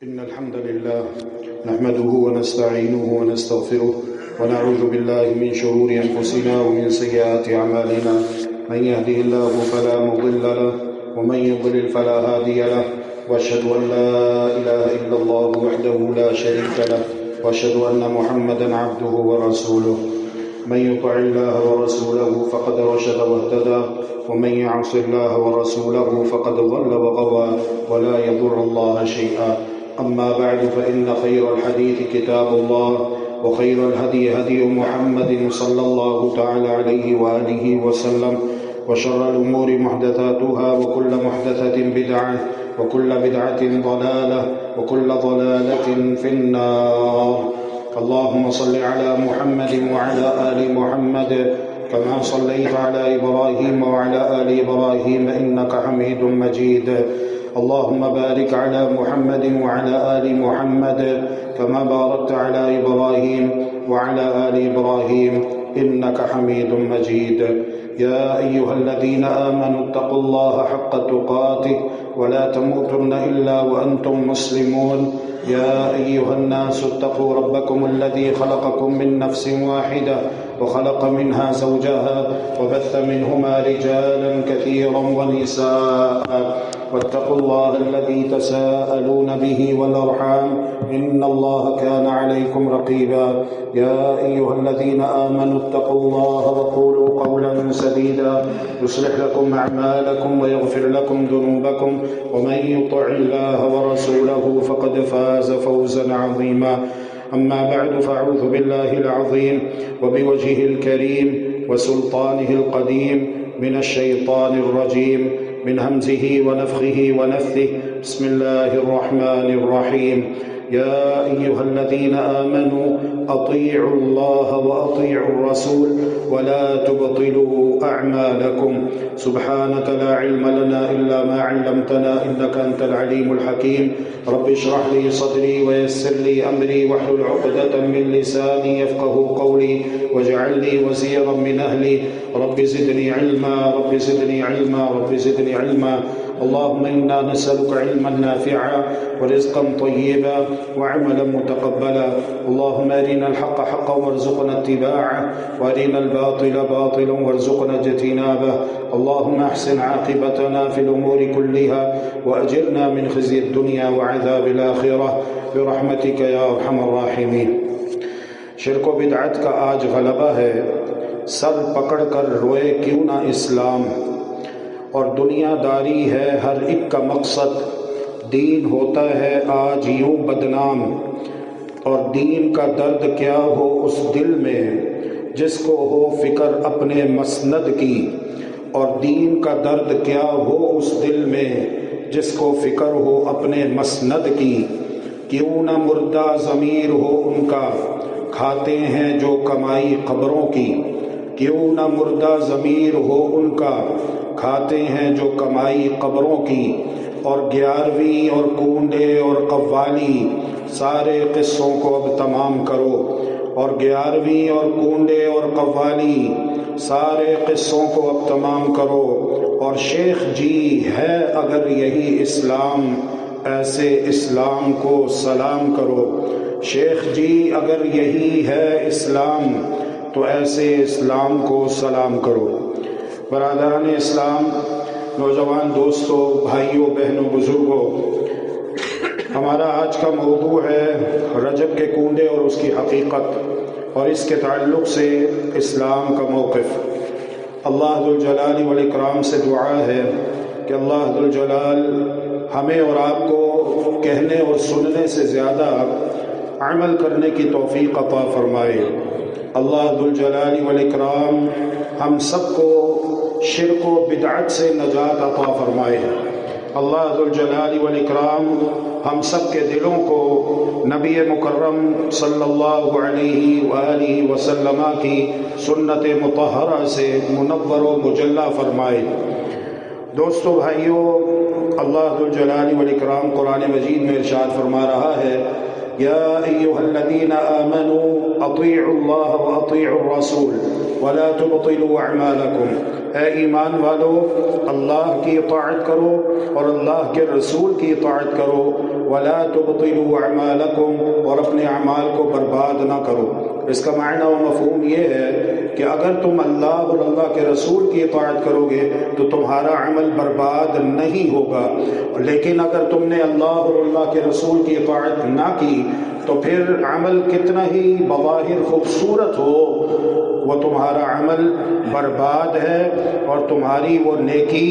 إن الحمد لله نحمده ونستعينه ونستغفره ونعوذ بالله من شرور أنفسنا ومن سيئات أعمالنا. من يهده الله فلا مضل له ومن يضلل فلا هادي له، وأشهد أن لا إله إلا الله وحده لا شريك له، وأشهد أن محمدا عبده ورسوله. من يطع الله ورسوله فقد رشد واهتدى، ومن يعص الله ورسوله فقد ضل وغوى، ولا يضر الله شيئا. أما بعد، فإن خير الحديث كتاب الله، وخير الهدي هدي محمد صلى الله تعالى عليه وآله وسلم، وشر الأمور محدثاتها، وكل محدثة بدعة، وكل بدعة ضلالة، وكل ضلالة في النار. اللهم صل على محمد وعلى آل محمد كما صليت على إبراهيم وعلى آل إبراهيم إنك حميد مجيد. اللهم بارك على محمد وعلى آل محمد كما باركت على إبراهيم وعلى آل إبراهيم إنك حميد مجيد. يا أيها الذين آمنوا اتقوا الله حق تقاته ولا تموتن إلا وأنتم مسلمون. يا أيها الناس اتقوا ربكم الذي خلقكم من نفس واحدة وخلق منها زوجها وبث منهما رجالا كثيرا ونساء، واتقوا الله الذي تساءلون به والأرحام إن الله كان عليكم رقيبا. يا أيها الذين آمنوا اتقوا الله وقولوا قولا سديدا يصلح لكم أعمالكم ويغفر لكم ذنوبكم، ومن يطع الله ورسوله فقد فاز فوزا عظيما. أما بعد، فأعوذ بالله العظيم وبوجهه الكريم وسلطانه القديم من الشيطان الرجيم، من همزه ونفخه ونفثه. بسم الله الرحمن الرحيم. يا أيها الذين آمنوا أطيعوا الله وأطيعوا الرسول ولا تبطلوا أعمالكم. سبحانك لا علم لنا إلا ما علمتنا إنك أنت العليم الحكيم. رب اشرح لي صدري ويسر لي أمري واحلل عقدة من لساني يفقه قولي واجعل لي وزيرا من أهلي. رب زدني علما، رب زدني علما، رب زدني علما. اللهم إنا نسألك علما نافعا ورزقا طيبا وعملا متقبلا. اللهم أرنا الحق حقا وارزقنا اتباعه، وأرنا الباطل باطلا وارزقنا اجتنابه. اللهم احسن عاقبتنا في الأمور كلها، وأجرنا من خزي الدنيا وعذاب الآخرة برحمتك يا أرحم الراحمين. شرک و بدعت کا آج غلبہ ہے، سر پکڑ کر روئے کیوں نہ اسلام، اور دنیا داری ہے ہر ایک کا مقصد، دین ہوتا ہے آج یوں بدنام. اور دین کا درد کیا ہو اس دل میں جس کو ہو فکر اپنے مسند کی، اور دین کا درد کیا ہو اس دل میں جس کو فکر ہو اپنے مسند کی. کیوں نہ مردہ ضمیر ہو ان کا، کھاتے ہیں جو کمائی قبروں کی. کیوں نہ مردہ ضمیر ہو ان کا، کھاتے ہیں جو کمائی قبروں کی. اور 11ویں اور کونڈے اور قوالی سارے قصوں کو اب تمام کرو. اور 11ویں اور کونڈے اور قوالی سارے قصوں کو اب تمام کرو. اور شیخ جی ہے اگر یہی اسلام، ایسے اسلام کو سلام کرو. شیخ جی اگر یہی ہے اسلام تو ایسے اسلام کو سلام کرو. برادران اسلام، نوجوان دوستوں، بھائیوں، بہنوں، بزرگوں، ہمارا آج کا موضوع ہے رجب کے کونڈے اور اس کی حقیقت، اور اس کے تعلق سے اسلام کا موقف. اللہ ذوالجلال والاکرام سے دعا ہے کہ اللہ ذوالجلال ہمیں اور آپ کو کہنے اور سننے سے زیادہ عمل کرنے کی توفیق عطا فرمائے. اللہ ذوالجلال والاکرام ہم سب کو شرک و بدعت سے نجات عطا فرمائے. اللہ ذوالجلال والاکرام ہم سب کے دلوں کو نبی مکرم صلی اللہ علیہ وآلہ وسلم کی سنت مطہرہ سے منور و مجلہ فرمائے. دوستو، بھائیوں، اللہ ذوالجلال والاکرام قرآن مجید میں ارشاد فرما رہا ہے يا أيها الذين آمنوا أطيعوا الله وأطيعوا الرسول ولا تبطلوا أعمالكم، اے ایمان والو اللہ کی اطاعت کرو اور اللہ کے رسول کی اطاعت کرو، ولا تبطلوا اعمالکم، اور اپنے اعمال کو برباد نہ کرو۔ اس کا معنی و مفہوم یہ ہے کہ اگر تم اللہ اور اللہ کے رسول کی اطاعت کرو گے تو تمہارا عمل برباد نہیں ہوگا، لیکن اگر تم نے اللہ اور اللہ کے رسول کی اطاعت نہ کی تو پھر عمل کتنا ہی بظاہر خوبصورت ہو، وہ تمہارا عمل برباد ہے اور تمہاری وہ نیکی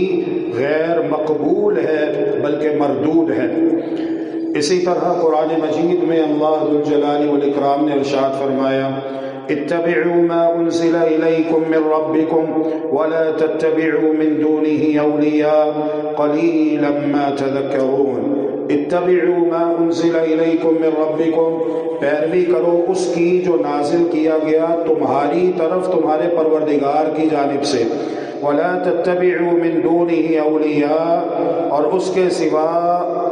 غیر مقبول ہے بلکہ مردود ہے۔ اسی طرح قرآن مجید میں اللہ ذو الجلال والاکرام نے ارشاد فرمایا اتبعوا ما انزل الیکم من ربکم ولا تتبعوا من دونه اولیاء قلیلا ما تذکرون۔ اتبعوا ما انزل الیکم من ربکم، پیروی کرو اس کی جو نازل کیا گیا تمہاری طرف تمہارے پروردگار کی جانب سے، ولا تتبعوا من دونه اولیاء، اور اس کے سوا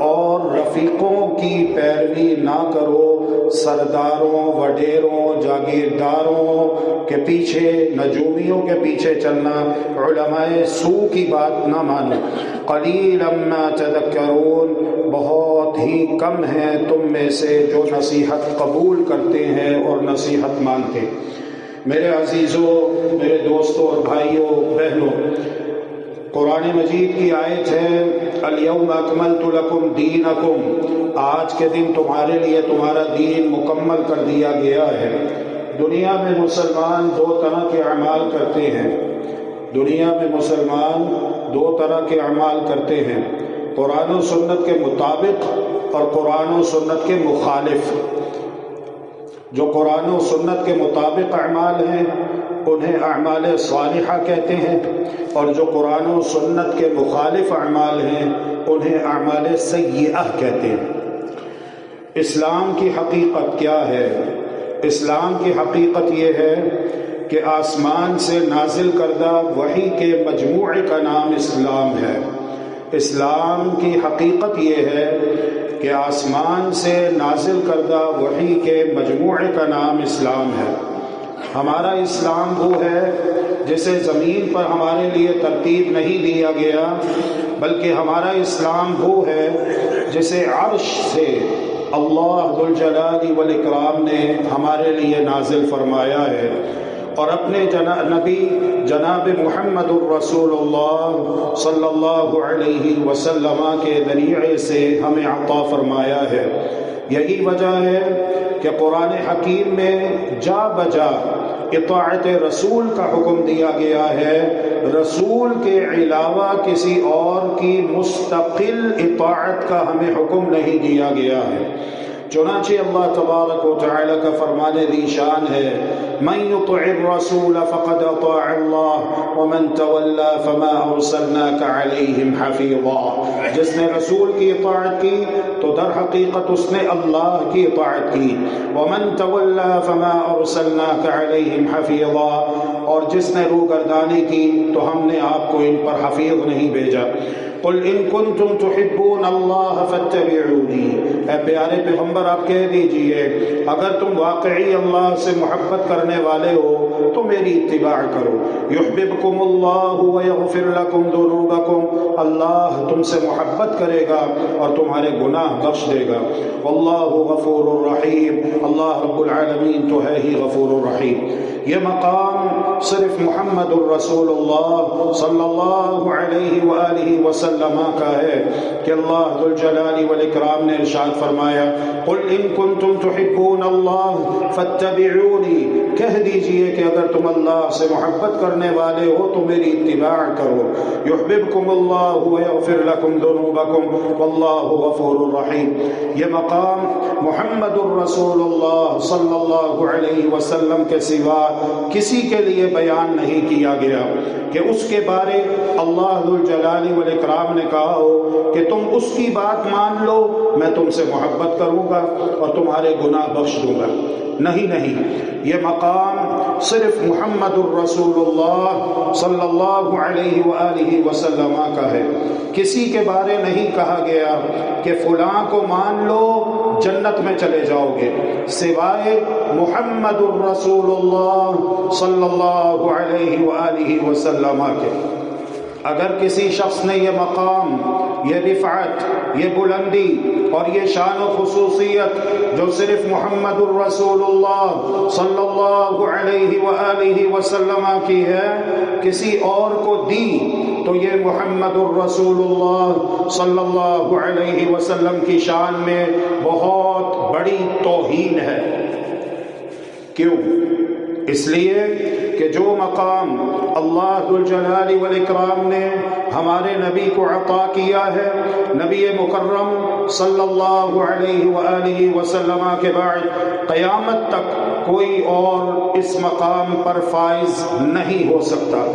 اور رفیقوں کی پیروی نہ کرو، سرداروں، وڈیروں، جاگیرداروں کے پیچھے، نجومیوں کے پیچھے چلنا، علماء سوء کی بات نہ مانو۔ قلیلا ما تذکرون، بہت ہی کم ہیں تم میں سے جو نصیحت قبول کرتے ہیں اور نصیحت مانتے۔ میرے عزیزوں، میرے دوستوں اور بھائیوں بہنوں، قرآن مجید کی آیت ہے الیوم اکملت لکم دینکم، آج کے دن تمہارے لیے تمہارا دین مکمل کر دیا گیا ہے۔ دنیا میں مسلمان دو طرح کے اعمال کرتے ہیں، دنیا میں مسلمان دو طرح کے اعمال کرتے ہیں، قرآن و سنت کے مطابق اور قرآن و سنت کے مخالف۔ جو قرآن و سنت کے مطابق اعمال ہیں انہیں اعمال صالحہ کہتے ہیں، اور جو قرآن و سنت کے مخالف اعمال ہیں انہیں اعمال سیئہ کہتے ہیں۔ اسلام کی حقیقت کیا ہے؟ اسلام کی حقیقت یہ ہے کہ آسمان سے نازل کردہ وحی کے مجموعے کا نام اسلام ہے۔ اسلام کی حقیقت یہ ہے کہ آسمان سے نازل کردہ وحی کے مجموعے کا نام اسلام ہے۔ ہمارا اسلام وہ ہے جسے زمین پر ہمارے لیے ترتیب نہیں دیا گیا، بلکہ ہمارا اسلام وہ ہے جسے عرش سے اللہ ذو الجلال والاکرام نے ہمارے لیے نازل فرمایا ہے، اور اپنے نبی جناب محمد الرسول اللہ صلی اللہ علیہ وسلم کے ذریعے سے ہمیں عطا فرمایا ہے۔ یہی وجہ ہے کہ قرآن حکیم میں جا بجا اطاعت رسول کا حکم دیا گیا ہے، رسول کے علاوہ کسی اور کی مستقل اطاعت کا ہمیں حکم نہیں دیا گیا ہے۔ چنانچہ اللہ تبارک و تعالی کا فرمان ذی شان ہے من یطع الرسول فقد اطاع اللہ ومن تولی فما ارسلناک علیہم حفیظا، جس نے رسول کی اطاعت کی تو در حقیقت اس نے اللہ کی اطاعت کی، ومن تولی فما ارسلناک علیہم حفیظا، اور جس نے روگردانی کی تو ہم نے آپ کو ان پر حفیظ نہیں بھیجا۔ قل ان کنتم تحبون اللہ فاتبعونی، اے پیارے پیغمبر آپ کہہ دیجئے اگر تم واقعی اللہ سے محبت کرنے والے ہو تو میری اتباع کرو۔ یحببکم اللہ ویغفر لکم ذنوبکم، اللہ تم سے محبت کرے گا اور تمہارے گناہ بخش دے گا۔ واللہ غفور الرحیم، اللہ رب العالمین تو ہے ہی غفور الرحیم۔ یہ مقام صرف محمد الرسول اللہ صلی اللہ علیہ وآلہ وسلم کا ہے کہ اللہ ذو الجلال والاکرام نے ارشاد فرمایا قل ان کنتم تحبون اللہ فاتبعونی، کہہ دیجئے کہ اگر تم اللہ سے محبت کرنے والے ہو تو میری اتباع کرو۔ یحببکم اللہ ویغفر لکم ذنوبکم واللہ غفور الرحیم۔ یہ مقام محمد الرسول اللہ صلی اللہ علیہ وسلم کے سوا کسی کے لیے بیان نہیں کیا گیا کہ اس کے بارے اللہ ذو الجلال والاکرام نے کہا ہو کہ تم اس کی بات مان لو میں تم سے محبت کروں گا اور تمہارے گناہ بخش دوں گا۔ نہیں، یہ مقام صرف محمد الرسول اللہ صلی اللہ علیہ وآلہ وسلم کا ہے۔ کسی کے بارے نہیں کہا گیا کہ فلاں کو مان لو جنت میں چلے جاؤ گے، سوائے محمد الرسول اللہ صلی اللہ علیہ وآلہ وسلم کے۔ اگر کسی شخص نے یہ مقام، یہ رفعت، یہ بلندی اور یہ شان و خصوصیت جو صرف محمد الرسول اللہ صلی اللہ علیہ وآلہ وسلم کی ہے، کسی اور کو دی تو یہ محمد الرسول اللہ صلی اللہ علیہ وسلم کی شان میں بہت بڑی توہین ہے۔ کیوں؟ اس لیے کہ جو مقام اللہ ذو الجلال والاکرام نے ہمارے نبی کو عطا کیا ہے، نبی مکرم صلی اللہ علیہ وآلہ وسلم کے بعد قیامت تک کوئی اور اس مقام پر فائز نہیں ہو سکتا۔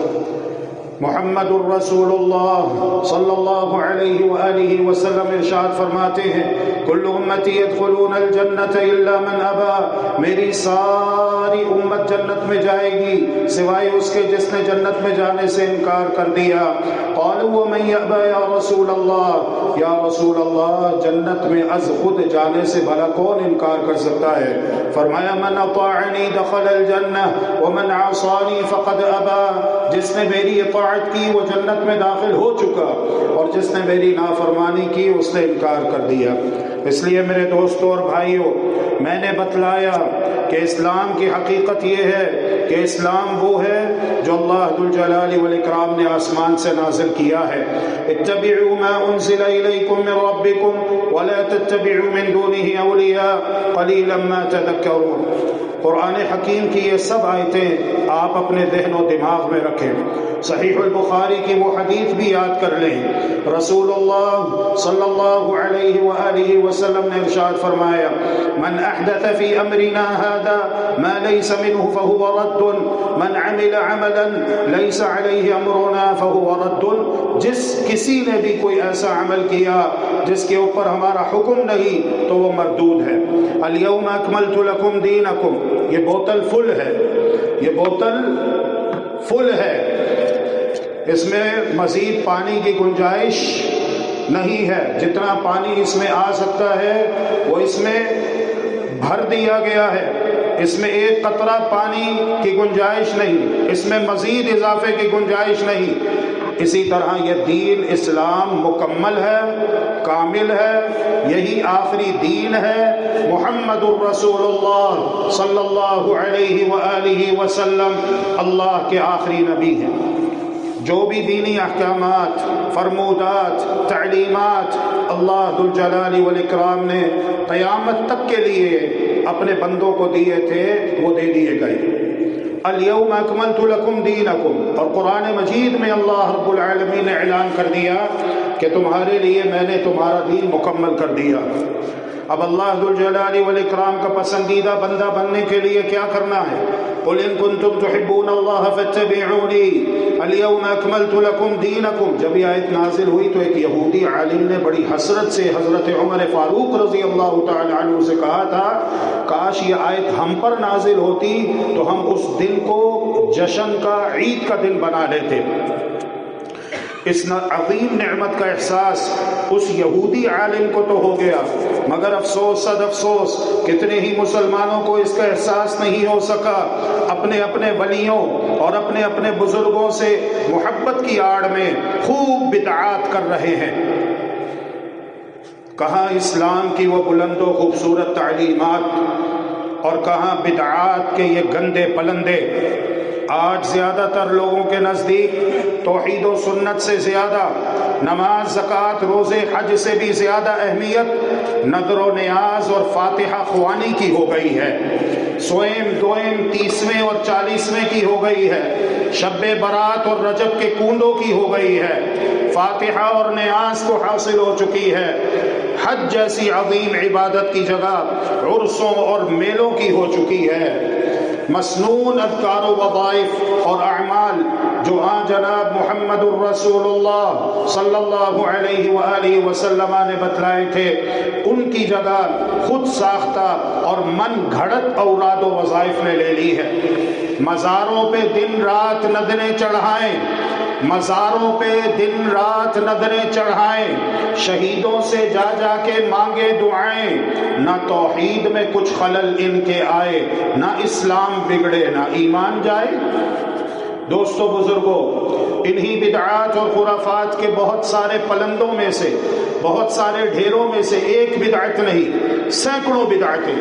محمد الرسول اللہ صلی اللہ علیہ وآلہ وسلم ارشاد فرماتے ہیں، کل امتی يدخلون الجنت الا من ابا، میری ساری امت جنت میں جائے گی سوائے اس کے جس نے جنت میں جانے سے انکار کر دیا۔ قالوا ومن يأبى یا رسول اللہ، یا رسول اللہ جنت میں از خود جانے سے بھلا کون انکار کر سکتا ہے؟ فرمایا من اطاعنی دخل الجنہ ومن عصانی فقد ابا، جس نے میری اطاعت کی وہ جنت میں داخل ہو چکا اور جس نے میری نافرمانی کی اس نے انکار کر دیا۔ اس لیے میرے دوستوں اور بھائیوں، میں نے بتلایا کہ اسلام کی حقیقت یہ ہے کہ اسلام وہ ہے جو اللہ ذو الجلال والاکرام نے آسمان سے نازل کیا ہے۔ اتبعوا ما انزل الیکم من ربکم ولا تتبعوا من دونه اولیاء قلیلا ما تذکرون۔ قرآن حکیم کی یہ سب آیتیں آپ اپنے ذہن و دماغ میں رکھیں، صحیح البخاری کی وہ حدیث بھی یاد کر لیں۔ رسول اللہ صلی اللہ علیہ وآلہ وسلم نے ارشاد فرمایا، من احدث فی امرنا هذا ما ليس منه فهو رد، من عمل عملا ليس عليه امرنا فهو رد، جس کسی نے بھی کوئی ایسا عمل کیا جس کے اوپر ہمارا حکم نہیں تو وہ مردود ہے۔ الیوم اکملت لکم دینکم، یہ بوتل فل ہے، یہ بوتل فل ہے، اس میں مزید پانی کی گنجائش نہیں ہے، جتنا پانی اس میں آ سکتا ہے وہ اس میں بھر دیا گیا ہے، اس میں ایک قطرہ پانی کی گنجائش نہیں، اس میں مزید اضافے کی گنجائش نہیں۔ اسی طرح یہ دین اسلام مکمل ہے، کامل ہے، یہی آخری دین ہے۔ محمد الرسول اللہ صلی اللہ علیہ وآلہ وسلم اللہ کے آخری نبی ہیں۔ جو بھی دینی احکامات، فرمودات، تعلیمات اللہ ذو الجلال والاکرام نے قیامت تک کے لیے اپنے بندوں کو دیے تھے وہ دے دیے گئے۔ الیوم اکملت لکم دینکم، اور قرآن مجید میں اللہ رب العالمین نے اعلان کر دیا کہ تمہارے لیے میں نے تمہارا دین مکمل کر دیا۔ اب اللہ ذو الجلال والاکرام کا پسندیدہ بندہ بننے کے لیے کیا کرنا ہے؟ قل ان کنتم تحبون اللہ فاتبعونی الیوم اکملت لکم دینکم۔ جب یہ آیت نازل ہوئی تو ایک یہودی عالم نے بڑی حسرت سے حضرت عمر فاروق رضی اللہ تعالی عنہ سے کہا تھا، کاش یہ آیت ہم پر نازل ہوتی تو ہم اس دن کو جشن کا، عید کا دن بنا لیتے۔ اس عظیم نعمت کا احساس اس یہودی عالم کو تو ہو گیا، مگر افسوس صد افسوس کتنے ہی مسلمانوں کو اس کا احساس نہیں ہو سکا۔ اپنے اپنے ولیوں اور اپنے اپنے بزرگوں سے محبت کی آڑ میں خوب بدعات کر رہے ہیں۔ کہاں اسلام کی وہ بلند و خوبصورت تعلیمات اور کہاں بدعات کے یہ گندے پلندے۔ آج زیادہ تر لوگوں کے نزدیک توحید و سنت سے زیادہ نماز، زکوٰۃ، روزے، حج سے بھی زیادہ اہمیت نذر و نیاز اور فاتحہ خوانی کی ہو گئی ہے، سوئم، دوئم، 30ویں اور 40ویں کی ہو گئی ہے، شب برات اور رجب کے کنڈوں کی ہو گئی ہے، فاتحہ اور نیاز کو حاصل ہو چکی ہے۔ حج جیسی عظیم عبادت کی جگہ عرسوں اور میلوں کی ہو چکی ہے۔ مسنون اذکار و وظائف اور اعمال جو جناب محمد الرسول اللہ صلی اللہ علیہ وآلہ وسلم نے بتلائے تھے، ان کی جگہ خود ساختہ اور من گھڑت اوراد و وظائف نے لے لی ہے۔ مزاروں پہ دن رات نظریں چڑھائیں، مزاروں پہ دن رات نظریں چڑھائیں، شہیدوں سے جا جا کے مانگے دعائیں، نہ توحید میں کچھ خلل ان کے آئے، نہ اسلام بگڑے نہ ایمان جائے۔ دوستو بزرگوں، انہی بدعات اور خرافات کے بہت سارے پلندوں میں سے، بہت سارے ڈھیروں میں سے ایک بدعت نہیں، سینکڑوں بدعتیں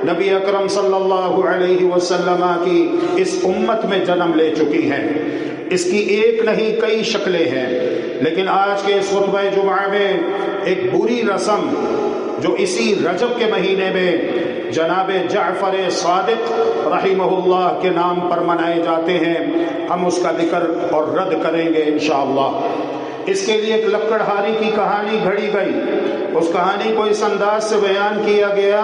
نبی اکرم صلی اللہ علیہ وسلم کی اس امت میں جنم لے چکی ہیں۔ اس کی ایک نہیں کئی شکلیں ہیں، لیکن آج کے اس خطبہ جمعہ میں ایک بری رسم جو اسی رجب کے مہینے میں جناب جعفر صادق رحمہ اللہ کے نام پر منائے جاتے ہیں، ہم اس کا ذکر اور رد کریں گے انشاءاللہ۔ اس کے لیے ایک لکڑہاری کی کہانی گھڑی گئی، اس کہانی کو اس انداز سے بیان کیا گیا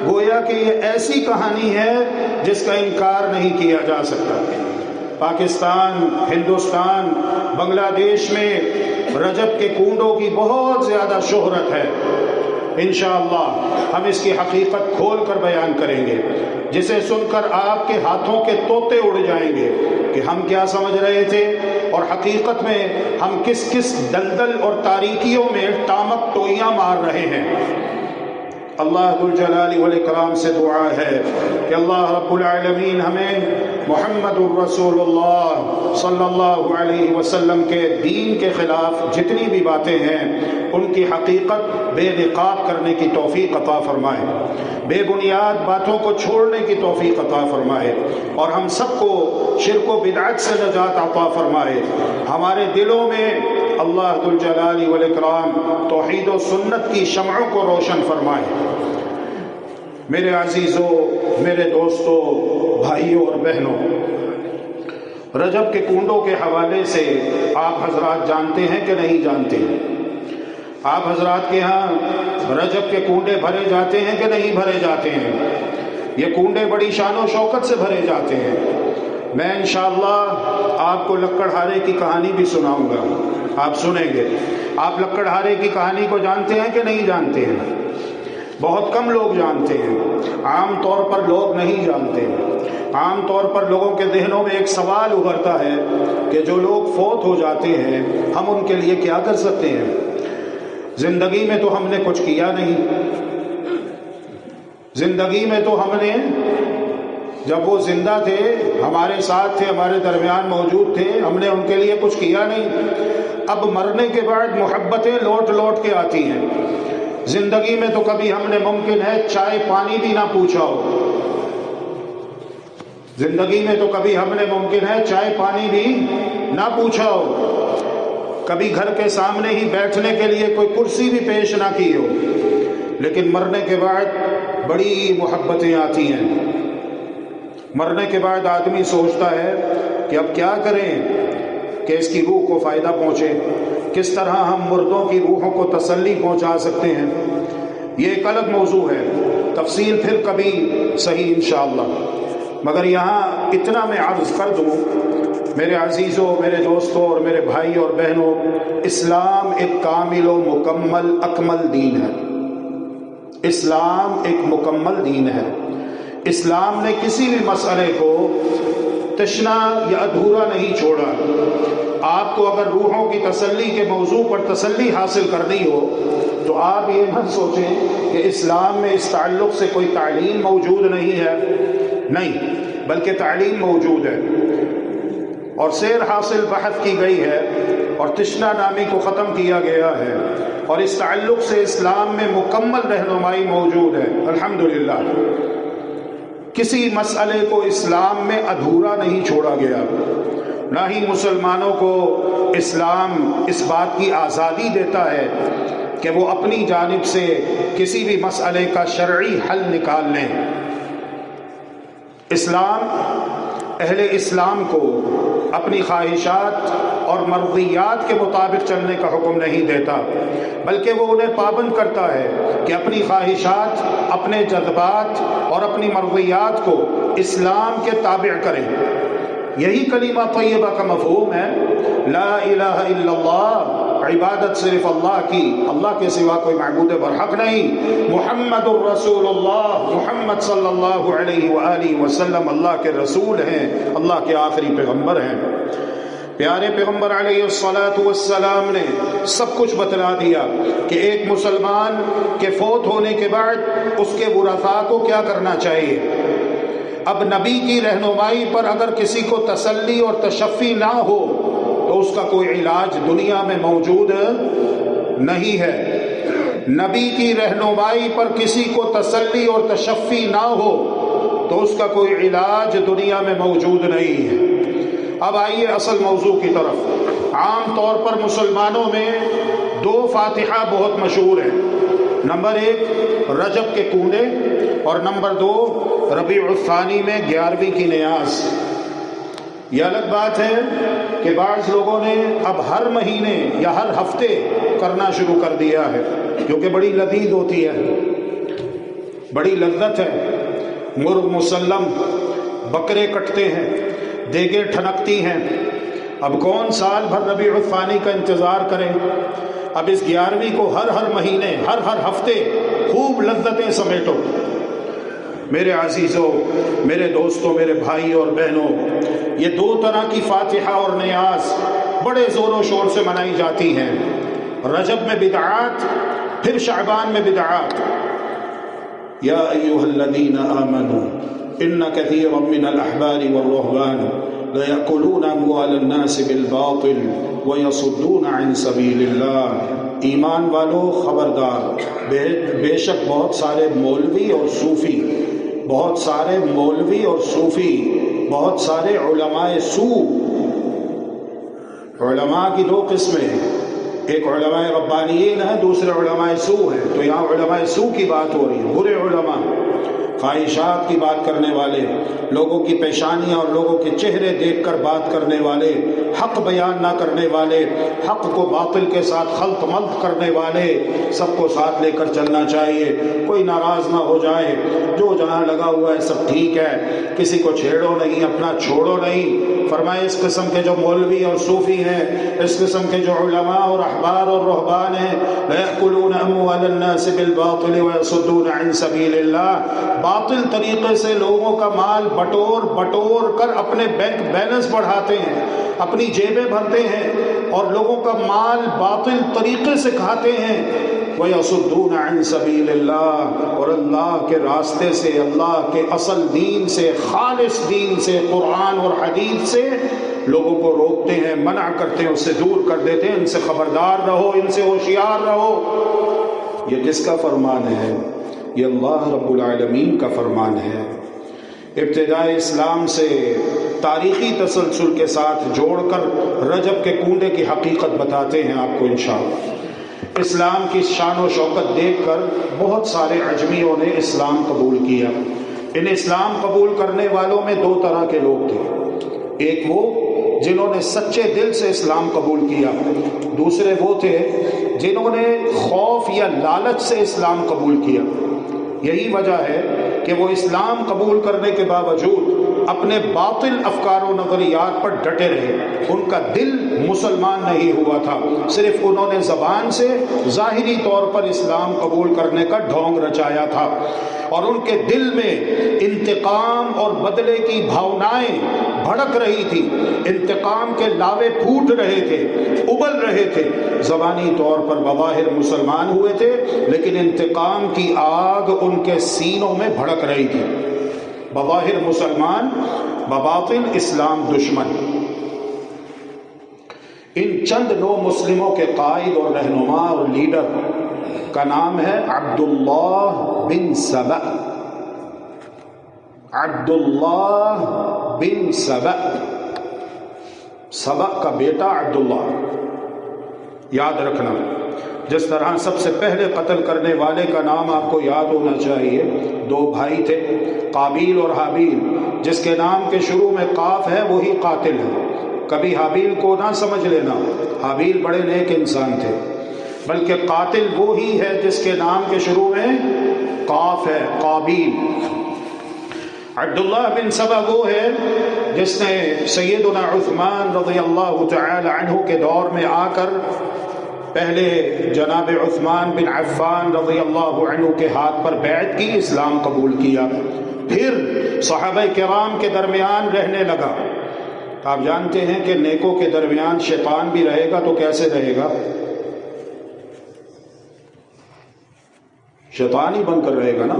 گویا کہ یہ ایسی کہانی ہے جس کا انکار نہیں کیا جا سکتا۔ پاکستان، ہندوستان، بنگلہ دیش میں رجب کے کنڈوں کی بہت زیادہ شہرت ہے۔ انشاءاللہ ہم اس کی حقیقت کھول کر بیان کریں گے، جسے سن کر آپ کے ہاتھوں کے طوطے اڑ جائیں گے کہ ہم کیا سمجھ رہے تھے اور حقیقت میں ہم کس کس دلدل اور تاریکیوں میں ٹامک ٹوئیاں مار رہے ہیں۔ اللہ ذوالجلال والاکرام سے دعا ہے کہ اللہ رب العالمین ہمیں محمد الرسول اللہ صلی اللہ علیہ وسلم کے دین کے خلاف جتنی بھی باتیں ہیں ان کی حقیقت بے نقاب کرنے کی توفیق عطا فرمائے، بے بنیاد باتوں کو چھوڑنے کی توفیق عطا فرمائے، اور ہم سب کو شرک و بدعت سے نجات عطا فرمائے۔ ہمارے دلوں میں اللہ ذوالجلال والاکرام توحید و سنت کی شمعوں کو روشن فرمائے۔ میرے عزیزوں، میرے دوستوں، بھائیوں اور بہنوں، رجب کے کنڈوں کے حوالے سے آپ حضرات جانتے ہیں کہ نہیں جانتے؟ آپ حضرات کے ہاں رجب کے کنڈے بھرے جاتے ہیں کہ نہیں بھرے جاتے ہیں؟ یہ کنڈے بڑی شان و شوکت سے بھرے جاتے ہیں۔ میں انشاءاللہ آپ کو لکڑہارے کی کہانی بھی سناؤں گا، آپ سنیں گے۔ آپ لکڑہارے کی کہانی کو جانتے ہیں کہ نہیں جانتے ہیں؟ بہت کم لوگ جانتے ہیں، عام طور پر لوگ نہیں جانتے۔ عام طور پر لوگوں کے ذہنوں میں ایک سوال ابھرتا ہے کہ جو لوگ فوت ہو جاتے ہیں ہم ان کے لیے کیا کر سکتے ہیں؟ زندگی میں تو ہم نے کچھ کیا نہیں، زندگی میں تو ہم نے، جب وہ زندہ تھے، ہمارے ساتھ تھے، ہمارے درمیان موجود تھے، ہم نے ان کے لیے کچھ کیا نہیں۔ اب مرنے کے بعد محبتیں لوٹ لوٹ کے آتی ہیں، زندگی میں تو کبھی ہم نے ممکن ہے چائے پانی بھی نہ پوچھا ہو، زندگی میں تو کبھی ہم نے ممکن ہے چائے پانی بھی نہ پوچھا ہو، کبھی گھر کے سامنے ہی بیٹھنے کے لیے کوئی کرسی بھی پیش نہ کی ہو، لیکن مرنے کے بعد بڑی محبتیں آتی ہیں۔ مرنے کے بعد آدمی سوچتا ہے کہ اب کیا کریں کہ اس کی روح کو فائدہ پہنچے، کس طرح ہم مردوں کی روحوں کو تسلی پہنچا سکتے ہیں۔ یہ ایک الگ موضوع ہے، تفصیل پھر کبھی صحیح انشاءاللہ، مگر یہاں اتنا میں عرض کر دوں میرے عزیزوں، میرے دوستوں اور میرے بھائی اور بہنوں، اسلام ایک کامل و مکمل اکمل دین ہے۔ اسلام ایک مکمل دین ہے۔ اسلام نے کسی بھی مسئلے کو تشنا یا ادھورا نہیں چھوڑا۔ آپ کو اگر روحوں کی تسلی کے موضوع پر تسلی حاصل کرنی ہو تو آپ یہ نہ سوچیں کہ اسلام میں اس تعلق سے کوئی تعلیم موجود نہیں ہے، نہیں، بلکہ تعلیم موجود ہے، اور سیر حاصل بحث کی گئی ہے، اور تشنا نامی کو ختم کیا گیا ہے، اور اس تعلق سے اسلام میں مکمل رہنمائی موجود ہے الحمدللہ۔ کسی مسئلے کو اسلام میں ادھورا نہیں چھوڑا گیا، نہ ہی مسلمانوں کو اسلام اس بات کی آزادی دیتا ہے کہ وہ اپنی جانب سے کسی بھی مسئلے کا شرعی حل نکال لیں۔ اسلام اہل اسلام کو اپنی خواہشات اور مرضیات کے مطابق چلنے کا حکم نہیں دیتا، بلکہ وہ انہیں پابند کرتا ہے کہ اپنی خواہشات، اپنے جذبات اور اپنی مرضیات کو اسلام کے تابع کریں۔ یہی کلمہ طیبہ کا مفہوم ہے، لا الہ الا اللہ عبادت صرف اللہ کی، اللہ کے سوا کوئی معبود برحق نہیں۔ محمد الرسول اللہ، محمد صلی اللہ علیہ وآلہ وسلم اللہ کے رسول ہیں، اللہ کے آخری پیغمبر ہیں۔ پیارے پیغمبر علیہ الصلاۃ والسلام نے سب کچھ بتلا دیا کہ ایک مسلمان کے فوت ہونے کے بعد اس کے ورثاء کو کیا کرنا چاہیے۔ اب نبی کی رہنمائی پر اگر کسی کو تسلی اور تشفی نہ ہو تو اس کا کوئی علاج دنیا میں موجود نہیں ہے۔ نبی کی رہنمائی پر کسی کو تسلی اور تشفی نہ ہو تو اس کا کوئی علاج دنیا میں موجود نہیں ہے۔ اب آئیے اصل موضوع کی طرف۔ عام طور پر مسلمانوں میں دو فاتحہ بہت مشہور ہیں، نمبر 1 رجب کے کوندے اور نمبر 2 ربیع الثانی میں 11ویں کی نیاز۔ یہ الگ بات ہے کہ بعض لوگوں نے اب ہر مہینے یا ہر ہفتے کرنا شروع کر دیا ہے، کیونکہ بڑی لذیذ ہوتی ہے، بڑی لذت ہے۔ مرغ مسلم، بکرے کٹتے ہیں، دیگیں ٹھنکتی ہیں۔ اب کون سال بھر ربیع الثانی کا انتظار کرے؟ اب اس 11ویں کو ہر مہینے، ہر ہفتے خوب لذتیں سمیٹو۔ میرے عزیزوں، میرے دوستوں، میرے بھائی اور بہنوں، یہ دو طرح کی فاتحہ اور نیاز بڑے زور و شور سے منائی جاتی ہیں۔ رجب میں بدعات، پھر شعبان میں بدعات۔ یا ایھا الذین آمنوا ان کثیرا من الاحبار والرهبان لیأکلون اموال الناس بالباطل ویصدون عن سبیل اللہ۔ ایمان والو خبردار، بے شک بہت سارے مولوی اور صوفی، بہت سارے مولوی اور صوفی، بہت سارے علماء سو۔ علماء کی دو قسمیں ہیں، ایک علماء ربانیین ہیں، دوسرے علماء سو ہیں۔ تو یہاں علماء سو کی بات ہو رہی ہے، برے علماء، خواہشات کی بات کرنے والے، لوگوں کی پیشانیاں اور لوگوں کے چہرے دیکھ کر بات کرنے والے، حق بیان نہ کرنے والے، حق کو باطل کے ساتھ خلط ملط کرنے والے، سب کو ساتھ لے کر چلنا چاہیے۔ کوئی ناراض نہ ہو جائے، جو جہاں لگا ہوا ہے سب ٹھیک ہے، کسی کو چھیڑو نہیں، اپنا چھوڑو نہیں۔ فرمائے اس قسم کے جو مولوی اور صوفی ہیں، اس قسم کے جو علماء اور احبار اور رہبان ہیں، لَيَأْكُلُونَ أَمْوَالَ النَّاسِ بِالْبَاطِلِ وَيَصُدُّونَ عَنْ سَبِيلِ اللَّهِ، باطل طریقے سے لوگوں کا مال بٹور کر اپنے بینک بیلنس بڑھاتے ہیں، اپنی جیبیں بھرتے ہیں اور لوگوں کا مال باطل طریقے سے کھاتے ہیں۔ وَيَصُدُّونَ عَنْ سَبِيلِ اللَّهِ، اور اللہ کے راستے سے، اللہ کے اصل دین سے، خالص دین سے، قرآن اور حدیث سے لوگوں کو روکتے ہیں، منع کرتے ہیں، اس سے دور کر دیتے ہیں۔ ان سے خبردار رہو، ان سے ہوشیار رہو۔ یہ کس کا فرمان ہے؟ یہ اللہ رب العالمین کا فرمان ہے۔ ابتدائے اسلام سے تاریخی تسلسل کے ساتھ جوڑ کر رجب کے کوندے کی حقیقت بتاتے ہیں آپ کو انشاءاللہ۔ اسلام کی شان و شوکت دیکھ کر بہت سارے عجمیوں نے اسلام قبول کیا۔ ان اسلام قبول کرنے والوں میں دو طرح کے لوگ تھے، ایک وہ جنہوں نے سچے دل سے اسلام قبول کیا، دوسرے وہ تھے جنہوں نے خوف یا لالچ سے اسلام قبول کیا۔ یہی وجہ ہے کہ وہ اسلام قبول کرنے کے باوجود اپنے باطل افکار و نظریات پر ڈٹے رہے۔ ان کا دل مسلمان نہیں ہوا تھا، صرف انہوں نے زبان سے ظاہری طور پر اسلام قبول کرنے کا ڈھونگ رچایا تھا، اور ان کے دل میں انتقام اور بدلے کی بھاونائیں بھڑک رہی تھی، انتقام کے لاوے پھوٹ رہے تھے، ابل رہے تھے۔ زبانی طور پر بظاہر مسلمان ہوئے تھے، لیکن انتقام کی آگ ان کے سینوں میں بھڑک رہی تھی۔ بظاہر مسلمان، بباطن اسلام دشمن۔ ان چند نو مسلموں کے قائد اور رہنما اور لیڈر کا نام ہے عبداللہ بن سبأ۔ عبداللہ بن سبأ، سبأ کا بیٹا عبداللہ۔ یاد رکھنا، جس طرح سب سے پہلے قتل کرنے والے کا نام آپ کو یاد ہونا چاہیے، دو بھائی تھے قابیل اور حابیل، جس کے نام کے شروع میں قاف ہے وہی قاتل ہے۔ کبھی حابیل کو نہ سمجھ لینا، حابیل بڑے نیک انسان تھے، بلکہ قاتل وہی ہے جس کے نام کے شروع میں قاف ہے، قابیل۔ عبداللہ بن سبأ وہ ہے جس نے سیدنا عثمان رضی اللہ تعالی عنہ کے دور میں آ کر پہلے جناب عثمان بن عفان رضی اللہ عنہ کے ہاتھ پر بیعت کی، اسلام قبول کیا، پھر صحابہ کرام کے درمیان رہنے لگا۔ آپ جانتے ہیں کہ نیکوں کے درمیان شیطان بھی رہے گا تو کیسے رہے گا؟ شیطان ہی بن کر رہے گا نا۔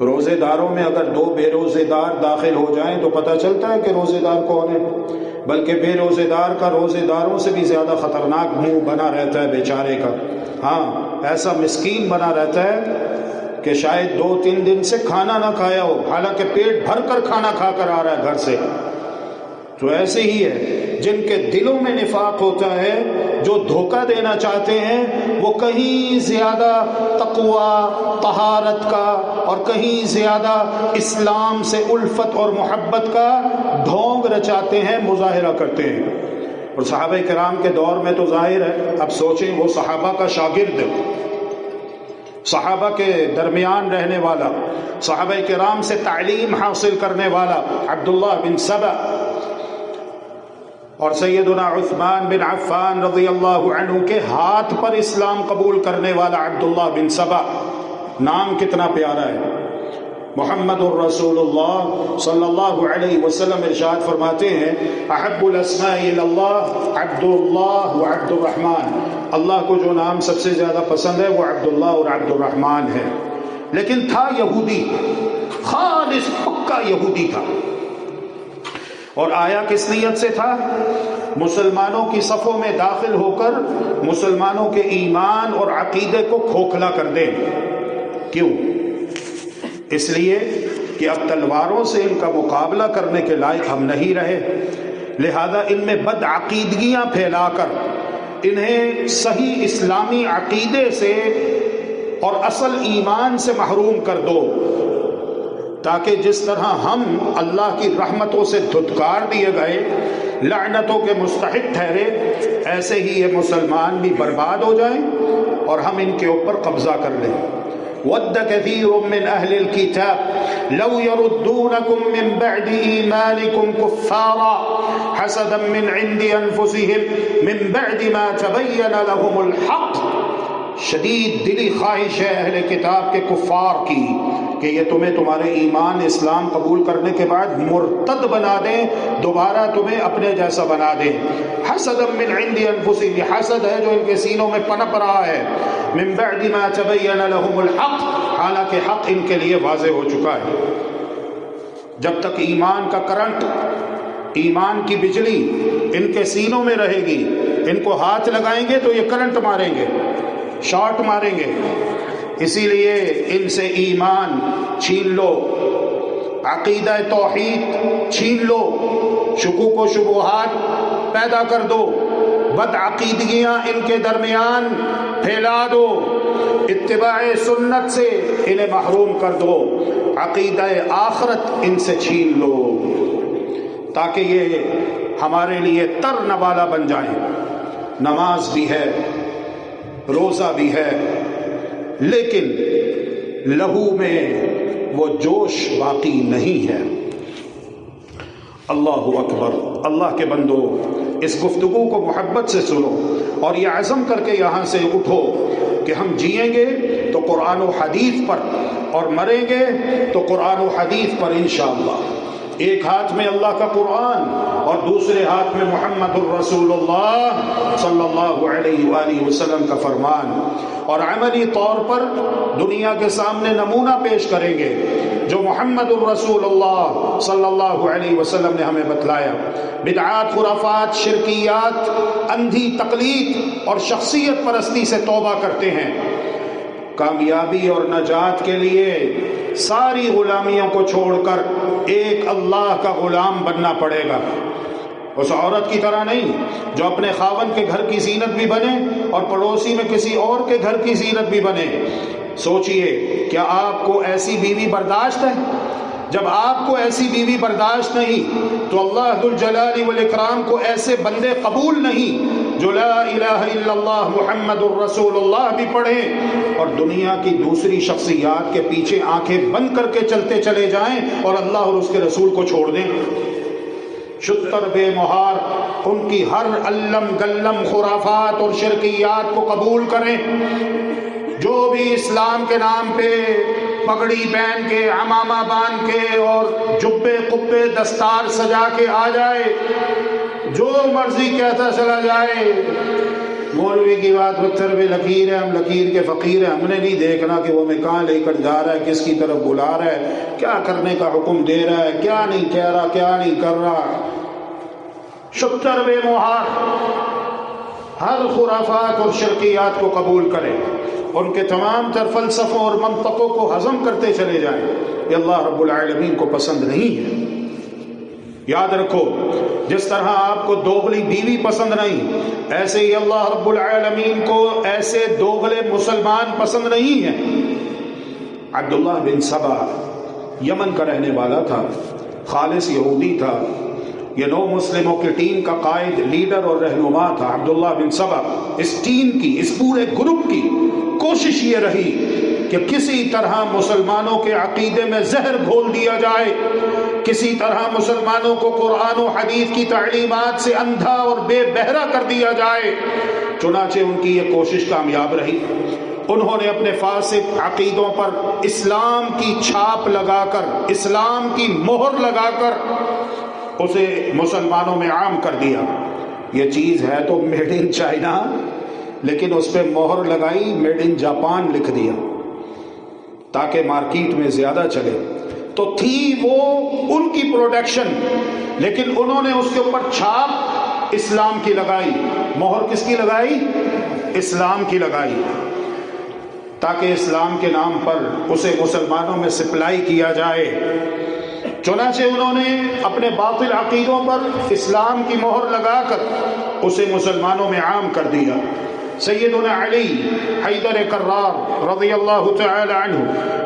روزے داروں میں اگر دو بے روزے دار داخل ہو جائیں تو پتہ چلتا ہے کہ روزے دار کون ہے، بلکہ بے روزے دار کا روزے داروں سے بھی زیادہ خطرناک منہ بنا رہتا ہے بیچارے کا۔ ہاں، ایسا مسکین بنا رہتا ہے کہ شاید 2-3 دن سے کھانا نہ کھایا ہو، حالانکہ پیٹ بھر کر کھانا کھا کر آ رہا ہے گھر سے۔ تو ایسے ہی ہے جن کے دلوں میں نفاق ہوتا ہے، جو دھوکہ دینا چاہتے ہیں، وہ کہیں زیادہ تقوی، طہارت کا اور کہیں زیادہ اسلام سے الفت اور محبت کا ڈھونگ رچاتے ہیں، مظاہرہ کرتے ہیں۔ اور صحابہ کرام کے دور میں تو ظاہر ہے، اب سوچیں وہ صحابہ کا شاگرد، صحابہ کے درمیان رہنے والا، صحابہ کرام سے تعلیم حاصل کرنے والا عبداللہ بن سبا اور سیدنا عثمان بن عفان رضی اللہ عنہ کے ہاتھ پر اسلام قبول کرنے والا عبداللہ بن سبا، نام کتنا پیارا ہے۔ محمد الرسول اللہ صلی اللہ علیہ وسلم ارشاد فرماتے ہیں، احب الاسماء الی اللہ عبد اللہ و عبد الرحمن، اللہ کو جو نام سب سے زیادہ پسند ہے وہ عبداللہ اور عبد الرحمن ہے۔ لیکن تھا یہودی، خالص پکا یہودی تھا، اور آیا کس نیت سے تھا؟ مسلمانوں کی صفوں میں داخل ہو کر مسلمانوں کے ایمان اور عقیدے کو کھوکھلا کر دیں۔ کیوں؟ اس لیے کہ اب تلواروں سے ان کا مقابلہ کرنے کے لائق ہم نہیں رہے، لہذا ان میں بد عقیدگیاں پھیلا کر انہیں صحیح اسلامی عقیدے سے اور اصل ایمان سے محروم کر دو، تاکہ جس طرح ہم اللہ کی رحمتوں سے دھتکار دیے گئے، لعنتوں کے مستحق ٹھہرے، ایسے ہی یہ مسلمان بھی برباد ہو جائیں اور ہم ان کے اوپر قبضہ کر لیں۔ وَدَّ كَثِيرٌ مِّنْ أَهْلِ الْكِتَابِ لَوْ يَرُدُّونَكُم مِّن بَعْدِ إِيمَانِكُمْ كُفَّارًا حَسَدًا مِّنْ عِندِ أَنفُسِهِم مِّن بَعْدِ مَا تَبَيَّنَ لَهُمُ الْحَقُّ۔ شدید دلی خواہش ہے اہل کتاب کے کفار کی کہ یہ تمہیں تمہارے ایمان اسلام قبول کرنے کے بعد مرتد بنا دیں، دوبارہ تمہیں اپنے جیسا بنا دیں۔ حسدا من عند انفسهم، یہ حسد ہے جو ان کے سینوں میں پنپ رہا ہے۔ من بعد ما تبین لهم الحق، حالانکہ حق ان کے لیے واضح ہو چکا ہے۔ جب تک ایمان کا کرنٹ، ایمان کی بجلی ان کے سینوں میں رہے گی، ان کو ہاتھ لگائیں گے تو یہ کرنٹ ماریں گے، شارٹ ماریں گے۔ اسی لیے ان سے ایمان چھین لو، عقیدہ توحید چھین لو، شکوک و شبہات پیدا کر دو، بد عقیدگیاں ان کے درمیان پھیلا دو، اتباع سنت سے انہیں محروم کر دو، عقیدہ آخرت ان سے چھین لو، تاکہ یہ ہمارے لیے تر نوالا بن جائیں۔ نماز بھی ہے، روزہ بھی ہے، لیکن لہو میں وہ جوش باقی نہیں ہے۔ اللہ اکبر۔ اللہ کے بندو، اس گفتگو کو محبت سے سنو اور یہ عزم کر کے یہاں سے اٹھو کہ ہم جئیں گے تو قرآن و حدیث پر اور مریں گے تو قرآن و حدیث پر انشاءاللہ۔ ایک ہاتھ میں اللہ کا قرآن اور دوسرے ہاتھ میں محمد الرسول اللہ صلی اللہ علیہ وآلہ وسلم کا فرمان، اور عملی طور پر دنیا کے سامنے نمونہ پیش کریں گے جو محمد الرسول اللہ صلی اللہ علیہ وسلم نے ہمیں بتلایا۔ بدعات، خرافات، شرکیات، اندھی تقلید اور شخصیت پرستی سے توبہ کرتے ہیں۔ کامیابی اور نجات کے لیے ساری غلامیوں کو چھوڑ کر ایک اللہ کا غلام بننا پڑے گا، اس عورت کی طرح نہیں جو اپنے خاوند کے گھر کی زینت بھی بنے اور پڑوسی میں کسی اور کے گھر کی زینت بھی بنے۔ سوچئے، کیا آپ کو ایسی بیوی برداشت ہے؟ جب آپ کو ایسی بیوی برداشت نہیں تو اللہ ذو الجلال والاکرام کو ایسے بندے قبول نہیں جو لا الہ الا اللہ محمد الرسول اللہ بھی پڑھیں اور دنیا کی دوسری شخصیات کے پیچھے آنکھیں بند کر کے چلتے چلے جائیں اور اللہ اور اس کے رسول کو چھوڑ دیں۔ شتر بے مہار ان کی ہر علم گلم خرافات اور شرکیات کو قبول کریں. جو بھی اسلام کے نام پہ پگڑی پہن کے عمامہ باندھ کے اور جبے قبے دستار سجا کے آ جائے, جو مرضی کہتا چلا جائے, مولوی کی بات پتھر پہ لکیر ہے, ہم لکیر کے فقیر ہیں, ہم نے نہیں دیکھنا کہ وہ ہمیں کہاں لے کر جا رہا ہے, کس کی طرف بلا رہا ہے, کیا کرنے کا حکم دے رہا ہے, کیا نہیں کہہ رہا, کیا نہیں کر رہا. شتر بے مہار ہر خرافات اور شرکیات کو قبول کریں, ان کے تمام تر فلسفوں اور منطقوں کو ہضم کرتے چلے جائیں. یہ اللہ رب العالمین کو پسند نہیں ہے. یاد رکھو, جس طرح آپ کو دوغلی بیوی پسند نہیں, ایسے ہی اللہ رب العالمین کو ایسے دوغلے مسلمان پسند نہیں ہیں. عبداللہ بن سبا یمن کا رہنے والا تھا, خالص یہودی تھا. یہ 9 مسلموں کی ٹیم کا قائد, لیڈر اور رہنما تھا عبداللہ بن سبا. اس ٹیم کی, اس پورے گروپ کی کوشش یہ رہی کہ کسی طرح مسلمانوں کے عقیدے میں زہر گھول دیا جائے, کسی طرح مسلمانوں کو قرآن و حدیث کی تعلیمات سے اندھا اور بے بہرا کر دیا جائے. چنانچہ ان کی یہ کوشش کامیاب رہی. انہوں نے اپنے فاسد عقیدوں پر اسلام کی چھاپ لگا کر, اسلام کی مہر لگا کر اسے مسلمانوں میں عام کر دیا. یہ چیز ہے تو میڈ ان چائنا, لیکن اس پہ مہر لگائی میڈ ان جاپان لکھ دیا تاکہ مارکیٹ میں زیادہ چلے. تو تھی وہ ان کی پروڈکشن, لیکن انہوں نے اس کے اوپر چھاپ اسلام کی لگائی. مہر کس کی لگائی؟ اسلام کی لگائی, تاکہ اسلام کے نام پر اسے مسلمانوں میں سپلائی کیا جائے. چنانچہ انہوں نے اپنے باطل عقیدوں پر اسلام کی مہر لگا کر اسے مسلمانوں میں عام کر دیا. سیدنا علی حیدر کرار رضی اللہ تعالی عنہ,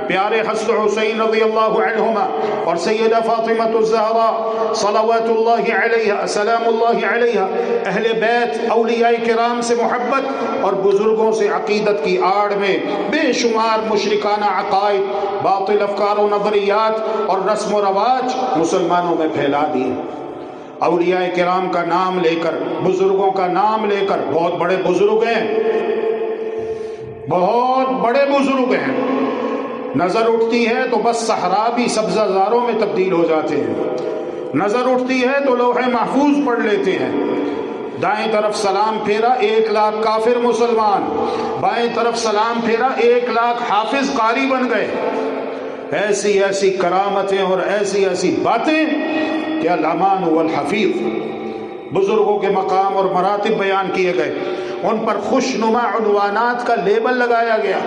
پیارے حسن حسین رضی اللہ عنہما, اور سیدہ فاطمہ الزہرا صلوات اللہ علیہا سلام اللہ علیہا, اہل بیت اولیاء کرام سے محبت اور بزرگوں سے عقیدت کی آڑ میں بے شمار مشرکانہ عقائد, باطل افکار و نظریات اور رسم و رواج مسلمانوں میں پھیلا دیے. اولیاء کرام کا نام لے کر, بزرگوں کا نام لے کر, بہت بڑے بزرگ ہیں, بہت بڑے بزرگ ہیں, نظر اٹھتی ہے تو بس صحرابی سبزہ زاروں میں تبدیل ہو جاتے ہیں, نظر اٹھتی ہے تو لوح محفوظ پڑھ لیتے ہیں. دائیں طرف سلام پھیرا 1 لاکھ کافر مسلمان, بائیں طرف سلام پھیرا 1 لاکھ حافظ قاری بن گئے. ایسی ایسی کرامتیں اور ایسی ایسی باتیں کہ الامان والحفیظ, بزرگوں کے مقام اور مراتب بیان کیے گئے, ان پر خوشنما عنوانات کا لیبل لگایا گیا,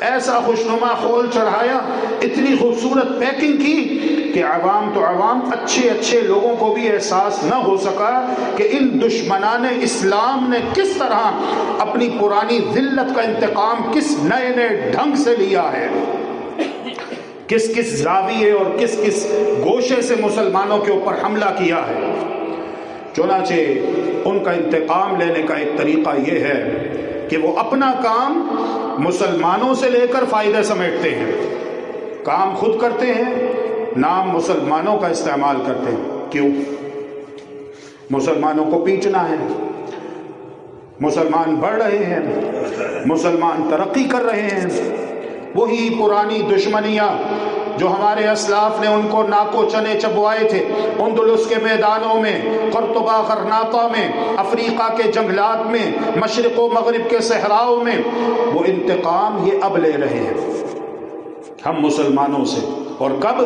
ایسا خوشنما خول چڑھایا, اتنی خوبصورت پیکنگ کی کہ عوام تو عوام, اچھے اچھے لوگوں کو بھی احساس نہ ہو سکا کہ ان دشمنان اسلام نے کس طرح اپنی پرانی ذلت کا انتقام کس نئے نئے ڈھنگ سے لیا ہے, کس کس زاویے اور کس کس گوشے سے مسلمانوں کے اوپر حملہ کیا ہے. چنانچہ ان کا انتقام لینے کا ایک طریقہ یہ ہے کہ وہ اپنا کام مسلمانوں سے لے کر فائدہ سمیٹتے ہیں. کام خود کرتے ہیں, نام مسلمانوں کا استعمال کرتے ہیں. کیوں؟ مسلمانوں کو پیٹنا ہے, مسلمان بڑھ رہے ہیں, مسلمان ترقی کر رہے ہیں. وہی پرانی دشمنیاں جو ہمارے اسلاف نے ان کو ناکو چنے چبوائے تھے, اندلس کے میدانوں میں, قرطبہ غرناطہ میں, افریقہ کے جنگلات میں, مشرق و مغرب کے صحراؤں میں, وہ انتقام یہ اب لے رہے ہیں ہم مسلمانوں سے. اور کب؟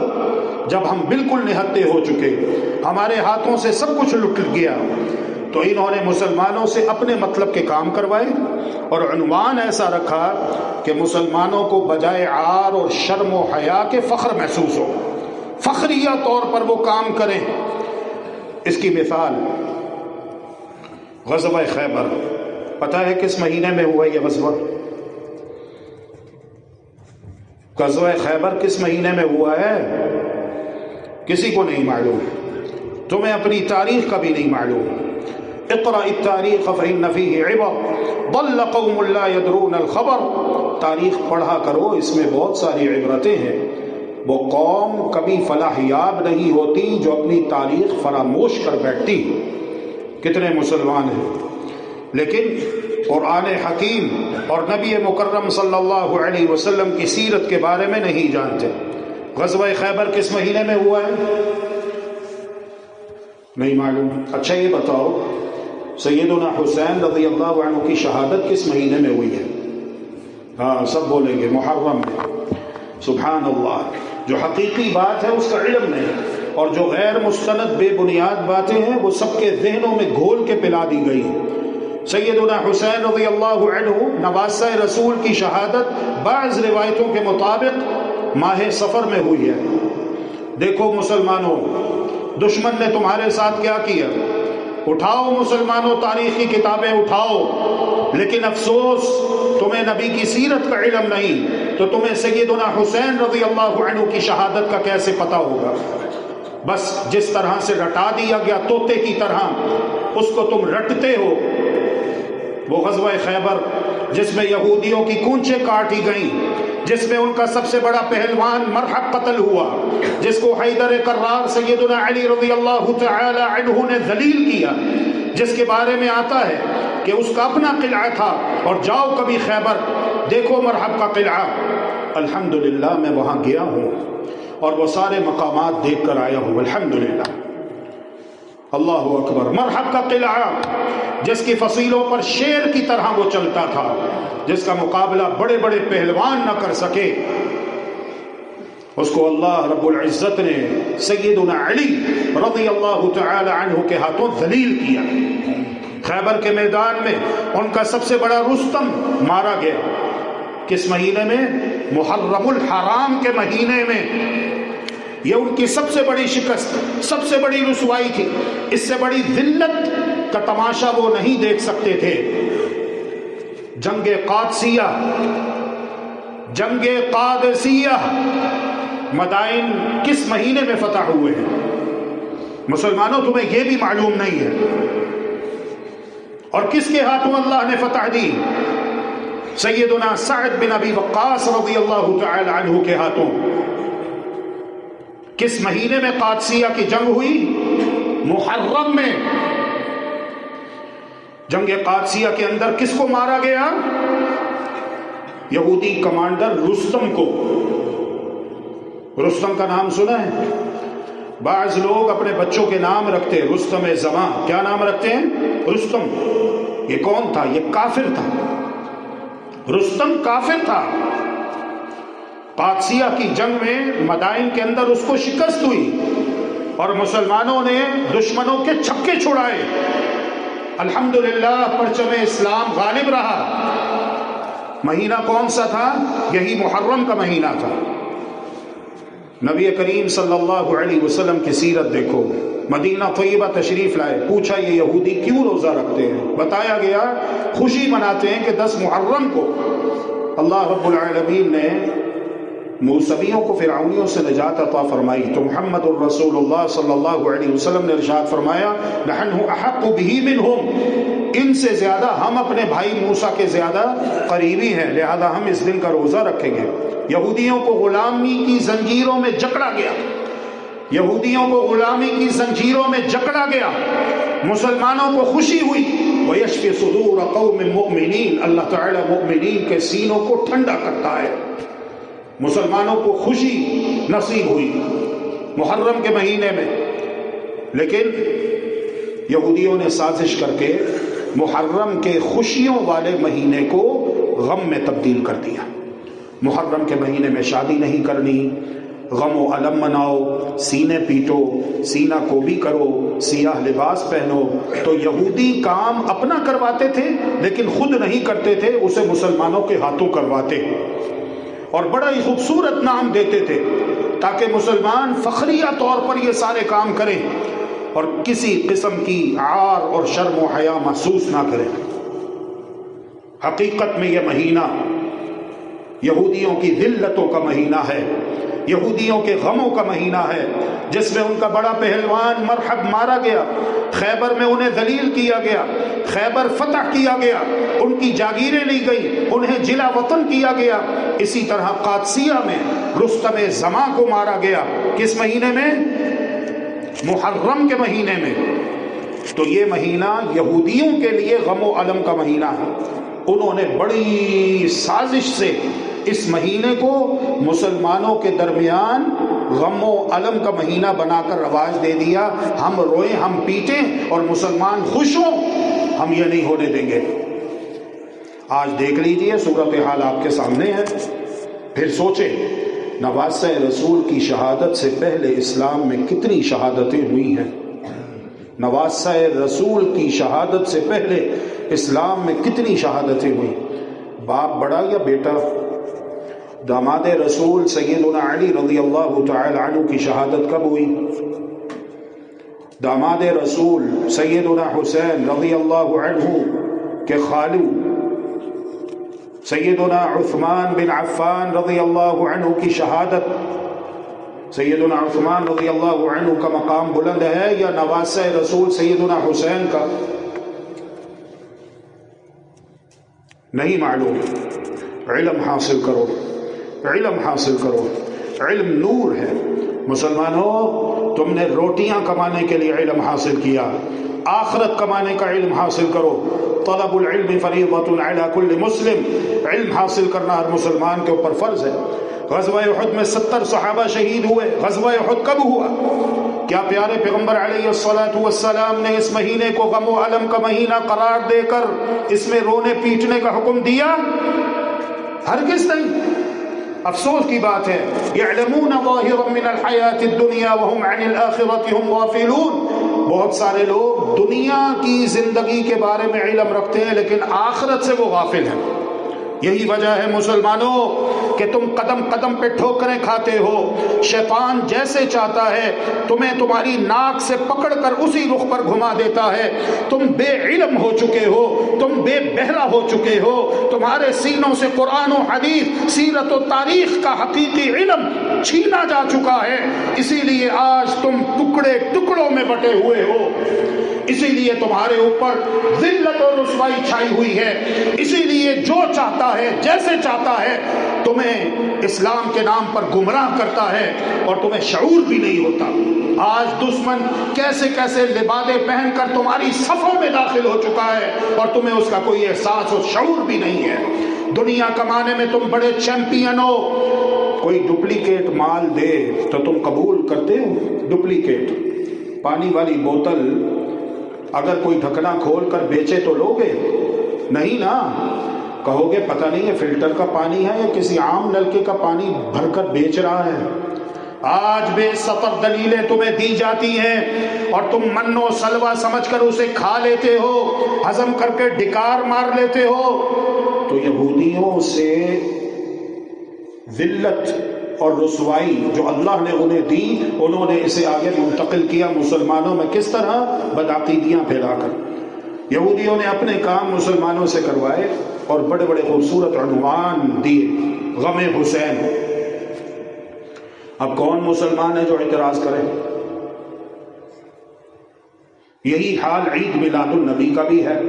جب ہم بالکل نہتے ہو چکے, ہمارے ہاتھوں سے سب کچھ لٹ گیا, تو انہوں نے مسلمانوں سے اپنے مطلب کے کام کروائے اور عنوان ایسا رکھا کہ مسلمانوں کو بجائے عار اور شرم و حیا کے فخر محسوس ہو, فخریہ طور پر وہ کام کریں. اس کی مثال غزوہ خیبر. پتہ ہے کس مہینے میں ہوا یہ غزوہ؟ غزوہ خیبر کس مہینے میں ہوا ہے؟ کسی کو نہیں معلوم, تمہیں اپنی تاریخ کا بھی نہیں معلوم. اقرأ التاریخ فإن فیہ عبر ضل قوم لا يدرون الخبر. تاریخ پڑھا کرو, اس میں بہت ساری عبرتیں ہیں. وہ قوم کبھی فلاح یاب نہیں ہوتی جو اپنی تاریخ فراموش کر بیٹھتی۔ کتنے مسلمان ہیں لیکن قرآن حکیم اور نبی مکرم صلی اللہ علیہ وسلم کی سیرت کے بارے میں نہیں جانتے۔ غزوہ خیبر کس مہینے میں ہوا ہے؟ نہیں معلوم؟ اچھا یہ بتاؤ سیدنا حسین رضی اللہ عنہ کی شہادت کس مہینے میں ہوئی ہے؟ ہاں سب بولیں گے محرم میں۔ سبحان اللہ، جو حقیقی بات ہے اس کا علم نہیں، اور جو غیر مستند بے بنیاد باتیں ہیں وہ سب کے ذہنوں میں گھول کے پلا دی گئی ہیں۔ سیدنا حسین رضی اللہ عنہ نواسہ رسول کی شہادت بعض روایتوں کے مطابق ماہ صفر میں ہوئی ہے۔ دیکھو مسلمانوں، دشمن نے تمہارے ساتھ کیا کیا؟ اٹھاؤ مسلمانوں تاریخی کتابیں اٹھاؤ، لیکن افسوس تمہیں نبی کی سیرت کا علم نہیں، تو تمہیں سیدنا حسین رضی اللہ عنہ کی شہادت کا کیسے پتہ ہوگا؟ بس جس طرح سے رٹا دیا گیا طوطے کی طرح اس کو تم رٹتے ہو۔ وہ غزوہ خیبر جس میں یہودیوں کی کونچیں کاٹی گئیں، جس میں ان کا سب سے بڑا پہلوان مرحب قتل ہوا، جس کو حیدر کرار سیدنا علی رضی اللہ تعالی عنہ نے ذلیل کیا، جس کے بارے میں آتا ہے کہ اس کا اپنا قلعہ تھا، اور جاؤ کبھی خیبر دیکھو مرحب کا قلعہ۔ الحمدللہ میں وہاں گیا ہوں اور وہ سارے مقامات دیکھ کر آیا ہوں، الحمدللہ۔ اللہ اکبر۔ مرحب کا قلعہ جس کی فصیلوں پر شیر کی طرح وہ چلتا تھا، جس کا مقابلہ بڑے بڑے پہلوان نہ کر سکے، اس کو اللہ رب العزت نے سیدنا علی رضی اللہ تعالی عنہ کے ہاتھوں ذلیل کیا۔ خیبر کے میدان میں ان کا سب سے بڑا رستم مارا گیا۔ کس مہینے میں؟ محرم الحرام کے مہینے میں۔ یہ ان کی سب سے بڑی شکست، سب سے بڑی رسوائی تھی۔ اس سے بڑی ذلت کا تماشا وہ نہیں دیکھ سکتے تھے۔ جنگ قادسیہ، جنگ قادسیہ مدائن کس مہینے میں فتح ہوئے ہیں؟ مسلمانوں تمہیں یہ بھی معلوم نہیں ہے۔ اور کس کے ہاتھوں اللہ نے فتح دی؟ سیدنا سعد بن ابی وقاص رضی اللہ تعالی عنہ کے ہاتھوں۔ کس مہینے میں قادسیہ کی جنگ ہوئی؟ محرم میں۔ جنگ قادسیہ کے اندر کس کو مارا گیا؟ یہودی کمانڈر رستم کو۔ رستم کا نام سنا ہے؟ بعض لوگ اپنے بچوں کے نام رکھتے، رستم زماں۔ کیا نام رکھتے ہیں؟ رستم۔ یہ کون تھا؟ یہ کافر تھا۔ رستم کافر تھا۔ قادسیہ کی جنگ میں مدائن کے اندر اس کو شکست ہوئی اور مسلمانوں نے دشمنوں کے چھکے چھڑائے۔ الحمدللہ پرچم اسلام غالب رہا۔ مہینہ کون سا تھا؟ یہی محرم کا مہینہ تھا۔ نبی کریم صلی اللہ علیہ وسلم کی سیرت دیکھو۔ مدینہ طیبہ تشریف لائے، پوچھا یہ یہودی کیوں روزہ رکھتے ہیں؟ بتایا گیا خوشی مناتے ہیں کہ 10 محرم کو اللہ رب العالمین نے موسویوں کو فرعونیوں سے نجات عطا فرمائی، تو محمد الرسول اللہ صلی اللہ علیہ وسلم نے ارشاد فرمایا نحن احق بہ منہم، ان سے زیادہ ہم اپنے بھائی موسیٰ کے زیادہ قریبی ہیں، لہذا ہم اس دن کا روزہ رکھیں گے۔ یہودیوں کو غلامی کی زنجیروں میں جکڑا گیا، یہودیوں کو غلامی کی زنجیروں میں جکڑا گیا، مسلمانوں کو خوشی ہوئی۔ وَيَشْفِ صُدُورَ قَوْمٍ مُؤْمِنِينَ، اللہ تعالی مؤمنین کے سینوں کو ٹھنڈا کرتا ہے۔ مسلمانوں کو خوشی نصیب ہوئی محرم کے مہینے میں، لیکن یہودیوں نے سازش کر کے محرم کے خوشیوں والے مہینے کو غم میں تبدیل کر دیا۔ محرم کے مہینے میں شادی نہیں کرنی، غم و علم مناؤ، سینے پیٹو، سینہ کو بھی کرو، سیاہ لباس پہنو۔ تو یہودی کام اپنا کرواتے تھے لیکن خود نہیں کرتے تھے، اسے مسلمانوں کے ہاتھوں کرواتے، اور بڑا ہی خوبصورت نام دیتے تھے تاکہ مسلمان فخریہ طور پر یہ سارے کام کریں اور کسی قسم کی عار اور شرم و حیا محسوس نہ کریں۔ حقیقت میں یہ مہینہ یہودیوں کی ذلتوں کا مہینہ ہے، یہودیوں کے غموں کا مہینہ ہے، جس میں ان کا بڑا پہلوان مرحب مارا گیا، خیبر میں انہیں ذلیل کیا گیا، خیبر فتح کیا گیا، ان کی جاگیریں لی گئی، انہیں جلا وطن کیا گیا۔ اسی طرح قادسیہ میں رستم زماں کو مارا گیا، کس مہینے میں؟ محرم کے مہینے میں۔ تو یہ مہینہ یہودیوں کے لیے غم و الم کا مہینہ ہے۔ انہوں نے بڑی سازش سے اس مہینے کو مسلمانوں کے درمیان غم و علم کا مہینہ بنا کر رواج دے دیا۔ ہم روئیں، ہم پیٹیں اور مسلمان خوش ہوں، ہم یہ نہیں ہونے دیں گے۔ آج دیکھ لیجئے صورتحال آپ کے سامنے ہے، پھر سوچیں نواسہ رسول کی شہادت سے پہلے اسلام میں کتنی شہادتیں ہوئی ہیں، نواسہ رسول کی شہادت سے پہلے اسلام میں کتنی شہادتیں ہوئی۔ باپ بڑا یا بیٹا؟ داماد رسول سیدنا علی رضی اللہ تعالی عنہ کی شہادت کب ہوئی؟ داماد رسول سیدنا حسین رضی اللہ عنہ کے خالو سیدنا عثمان بن عفان رضی اللہ عنہ کی شہادت، سیدنا عثمان رضی اللہ عنہ کا مقام بلند ہے یا نواسہ رسول سیدنا حسین کا؟ نہیں معلوم۔ علم حاصل کرو، علم حاصل کرو، علم نور ہے۔ مسلمانوں، تم نے روٹیاں کمانے کے لیے علم حاصل کیا، آخرت کمانے کا علم حاصل کرو۔ طلب العلم فریضۃ علی کل مسلم، علم حاصل کرنا ہر مسلمان کے اوپر فرض ہے۔ غزوہ احد میں 70 صحابہ شہید ہوئے۔ غزوہ احد کب ہوا؟ کیا پیارے پیغمبر علیہ الصلوۃ والسلام نے اس مہینے کو غم و الم کا مہینہ قرار دے کر اس میں رونے پیٹنے کا حکم دیا؟ ہرگز نہیں۔ افسوس کی بات ہے، یعلمون ظاہرا من الحیات الدنیا وهم عن الآخرة هم غافلون۔ بہت سارے لوگ دنیا کی زندگی کے بارے میں علم رکھتے ہیں لیکن آخرت سے وہ غافل ہیں۔ یہی وجہ ہے مسلمانوں کہ تم قدم قدم پہ ٹھوکریں کھاتے ہو۔ شیطان جیسے چاہتا ہے تمہیں تمہاری ناک سے پکڑ کر اسی رخ پر گھما دیتا ہے۔ تم بے علم ہو چکے ہو، تم بے بہرا ہو چکے ہو، تمہارے سینوں سے قرآن و حدیث، سیرت و تاریخ کا حقیقی علم چھینا جا چکا ہے۔ اسی لیے آج تم ٹکڑے ٹکڑوں میں بٹے ہوئے ہو، اسی لیے تمہارے اوپر ذلت اور رسوائی چھائی ہوئی ہے۔ اسی لیے جو چاہتا ہے جیسے چاہتا ہے تمہیں اسلام کے نام پر گمراہ کرتا ہے اور تمہیں شعور بھی نہیں ہوتا۔ آج دشمن کیسے کیسے لبادے پہن کر تمہاری صفوں میں داخل ہو چکا ہے اور تمہیں اس کا کوئی احساس اور شعور بھی نہیں ہے۔ دنیا کمانے میں تم بڑے چیمپئن ہو، کوئی ڈپلیکیٹ مال دے تو تم قبول کرتے ہو؟ ڈپلیکیٹ پانی والی بوتل اگر کوئی ڈھکنا کھول کر بیچے تو لوگے؟ نہیں نا، کہو گے پتہ نہیں ہے فلٹر کا پانی ہے یا کسی عام نلکے کا پانی بھر کر بیچ رہا ہے۔ آج بے سطر دلیلیں تمہیں دی جاتی ہیں اور تم من و سلوہ سمجھ کر اسے کھا لیتے ہو، ہضم کر کے ڈکار مار لیتے ہو۔ تو یہودیوں سے ذلت اور رسوائی جو اللہ نے انہیں دی، انہوں نے اسے آگے منتقل کیا مسلمانوں میں۔ کس طرح؟ بدعقیدیاں پھیلا کر۔ یہودیوں نے اپنے کام مسلمانوں سے کروائے اور بڑے بڑے خوبصورت عنوان دیے، غم حسین۔ اب کون مسلمان ہے جو اعتراض کرے؟ یہی حال عید میلاد النبی کا بھی ہے۔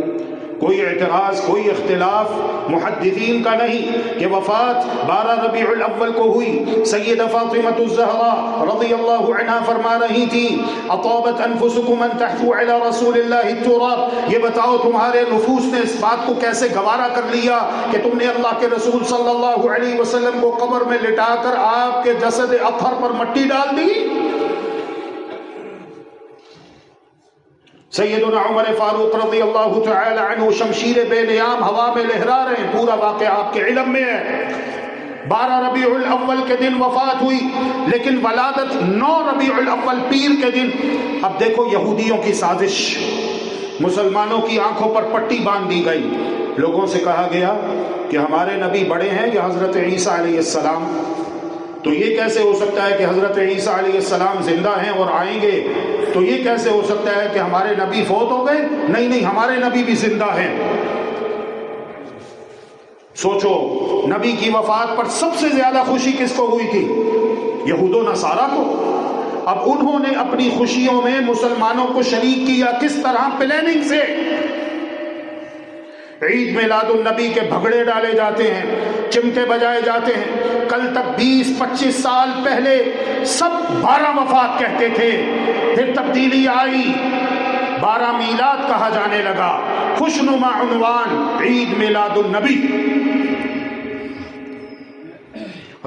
کوئی اعتراض، کوئی اختلاف محدثین کا نہیں کہ وفات 12 ربیع الاول کو ہوئی۔ سیدہ فاطمہ الزہرا رضی اللہ عنہا فرما رہی تھی، اطابت انفسکم ان تحثوا علی رسول اللہ التراب، یہ بتاؤ تمہارے نفوس نے اس بات کو کیسے گوارا کر لیا کہ تم نے اللہ کے رسول صلی اللہ علیہ وسلم کو قبر میں لٹا کر آپ کے جسد اطہر پر مٹی ڈال دی۔ سیدنا عمر فاروق رضی اللہ تعالی عنہ شمشیر بے نیام ہوا میں لہرا رہے ہیں، پورا واقعہ آپ کے علم میں ہے۔ 12 ربیع الاول کے دن وفات ہوئی، لیکن ولادت 9 ربیع الاول پیر کے دن۔ اب دیکھو یہودیوں کی سازش، مسلمانوں کی آنکھوں پر پٹی باندھ دی گئی۔ لوگوں سے کہا گیا کہ ہمارے نبی بڑے ہیں یا حضرت عیسیٰ علیہ السلام؟ تو یہ کیسے ہو سکتا ہے کہ حضرت عیسیٰ علیہ السلام زندہ ہیں اور آئیں گے؟ تو یہ کیسے ہو سکتا ہے کہ ہمارے نبی فوت ہو گئے؟ نہیں نہیں، ہمارے نبی بھی زندہ ہیں۔ سوچو نبی کی وفات پر سب سے زیادہ خوشی کس کو ہوئی تھی؟ یہود و نصارہ کو۔ اب انہوں نے اپنی خوشیوں میں مسلمانوں کو شریک کیا کس طرح؟ پلاننگ سے۔ عید میلاد النبی کے بھگڑے ڈالے جاتے ہیں، چمٹے بجائے جاتے ہیں۔ کل تک 20-25 سال پہلے سب 12 وفات کہتے تھے، پھر تبدیلی آئی، 12 میلاد کہا جانے لگا، خوشنما عنوان عید میلاد النبی۔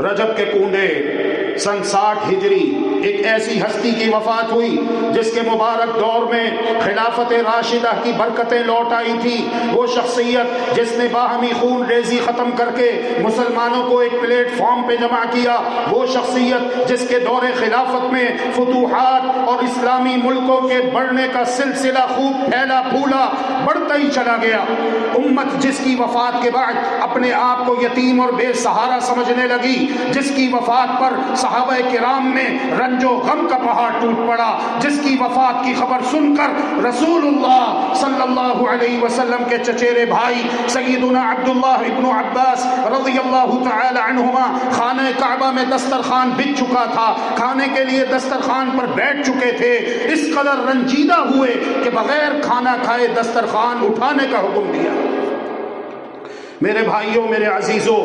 رجب کے کنڈے سن 60 ہجری ایک ایسی ہستی کی وفات ہوئی جس کے مبارک دور میں خلافت راشدہ کی برکتیں لوٹ آئی تھی۔ وہ شخصیت جس نے باہمی خون ریزی ختم کر کے مسلمانوں کو ایک پلیٹ فارم پہ جمع کیا، وہ شخصیت جس کے دور خلافت میں فتوحات اور اسلامی ملکوں کے بڑھنے کا سلسلہ خوب پھیلا پھولا بڑھتا ہی چلا گیا۔ امت جس کی وفات کے بعد اپنے آپ کو یتیم اور بے سہارا سمجھنے لگی، جس کی وفات پر صحابہ کرام میں رنج و غم کا پہاڑ ٹوٹ پڑا، جس کی وفات کی خبر سن کر رسول اللہ صلی اللہ علیہ وسلم کے چچیرے بھائی سیدنا عبداللہ ابن عباس رضی اللہ تعالی عنہما خانہ کعبہ میں دسترخوان بچھ چکا تھا، کھانے کے لیے دسترخوان پر بیٹھ چکے تھے، اس قدر رنجیدہ ہوئے کہ بغیر کھانا کھائے دسترخوان اٹھانے کا حکم دیا۔ میرے بھائیوں، میرے عزیزوں،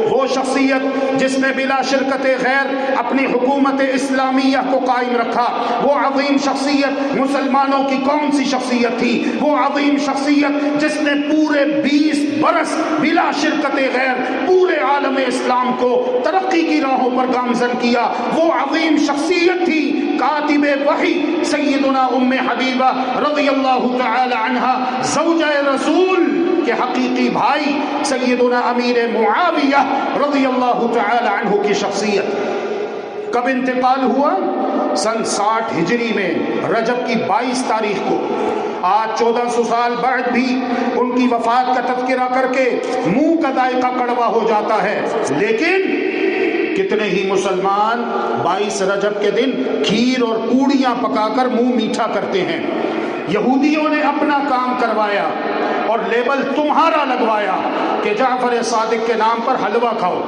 وہ شخصیت جس نے بلا شرکت غیر اپنی حکومت اسلامیہ کو قائم رکھا، وہ عظیم شخصیت مسلمانوں کی کون سی شخصیت تھی؟ وہ عظیم شخصیت جس نے پورے 20 برس بلا شرکت غیر پورے عالم اسلام کو ترقی کی راہوں پر گامزن کیا، وہ عظیم شخصیت تھی کاتب وحی سیدنا ام حبیبہ رضی اللہ تعالی عنہا، زوجہ رسول کے حقیقی بھائی سیدنا امیر معاویہ رضی اللہ تعالی عنہ کی شخصیت۔ کب انتقال ہوا؟ سن 60 ہجری میں رجب کی 22 تاریخ کو۔ آج 1400 سال بعد بھی ان کی وفات کا تذکرہ کر کے منہ کا ذائقہ کڑوا ہو جاتا ہے، لیکن کتنے ہی مسلمان 22 رجب کے دن کھیر اور پوڑیاں پکا کر منہ میٹھا کرتے ہیں۔ یہودیوں نے اپنا کام کروایا اور لیبل تمہارا لگوایا کہ جعفر صادق کے نام پر حلوہ کھاؤ۔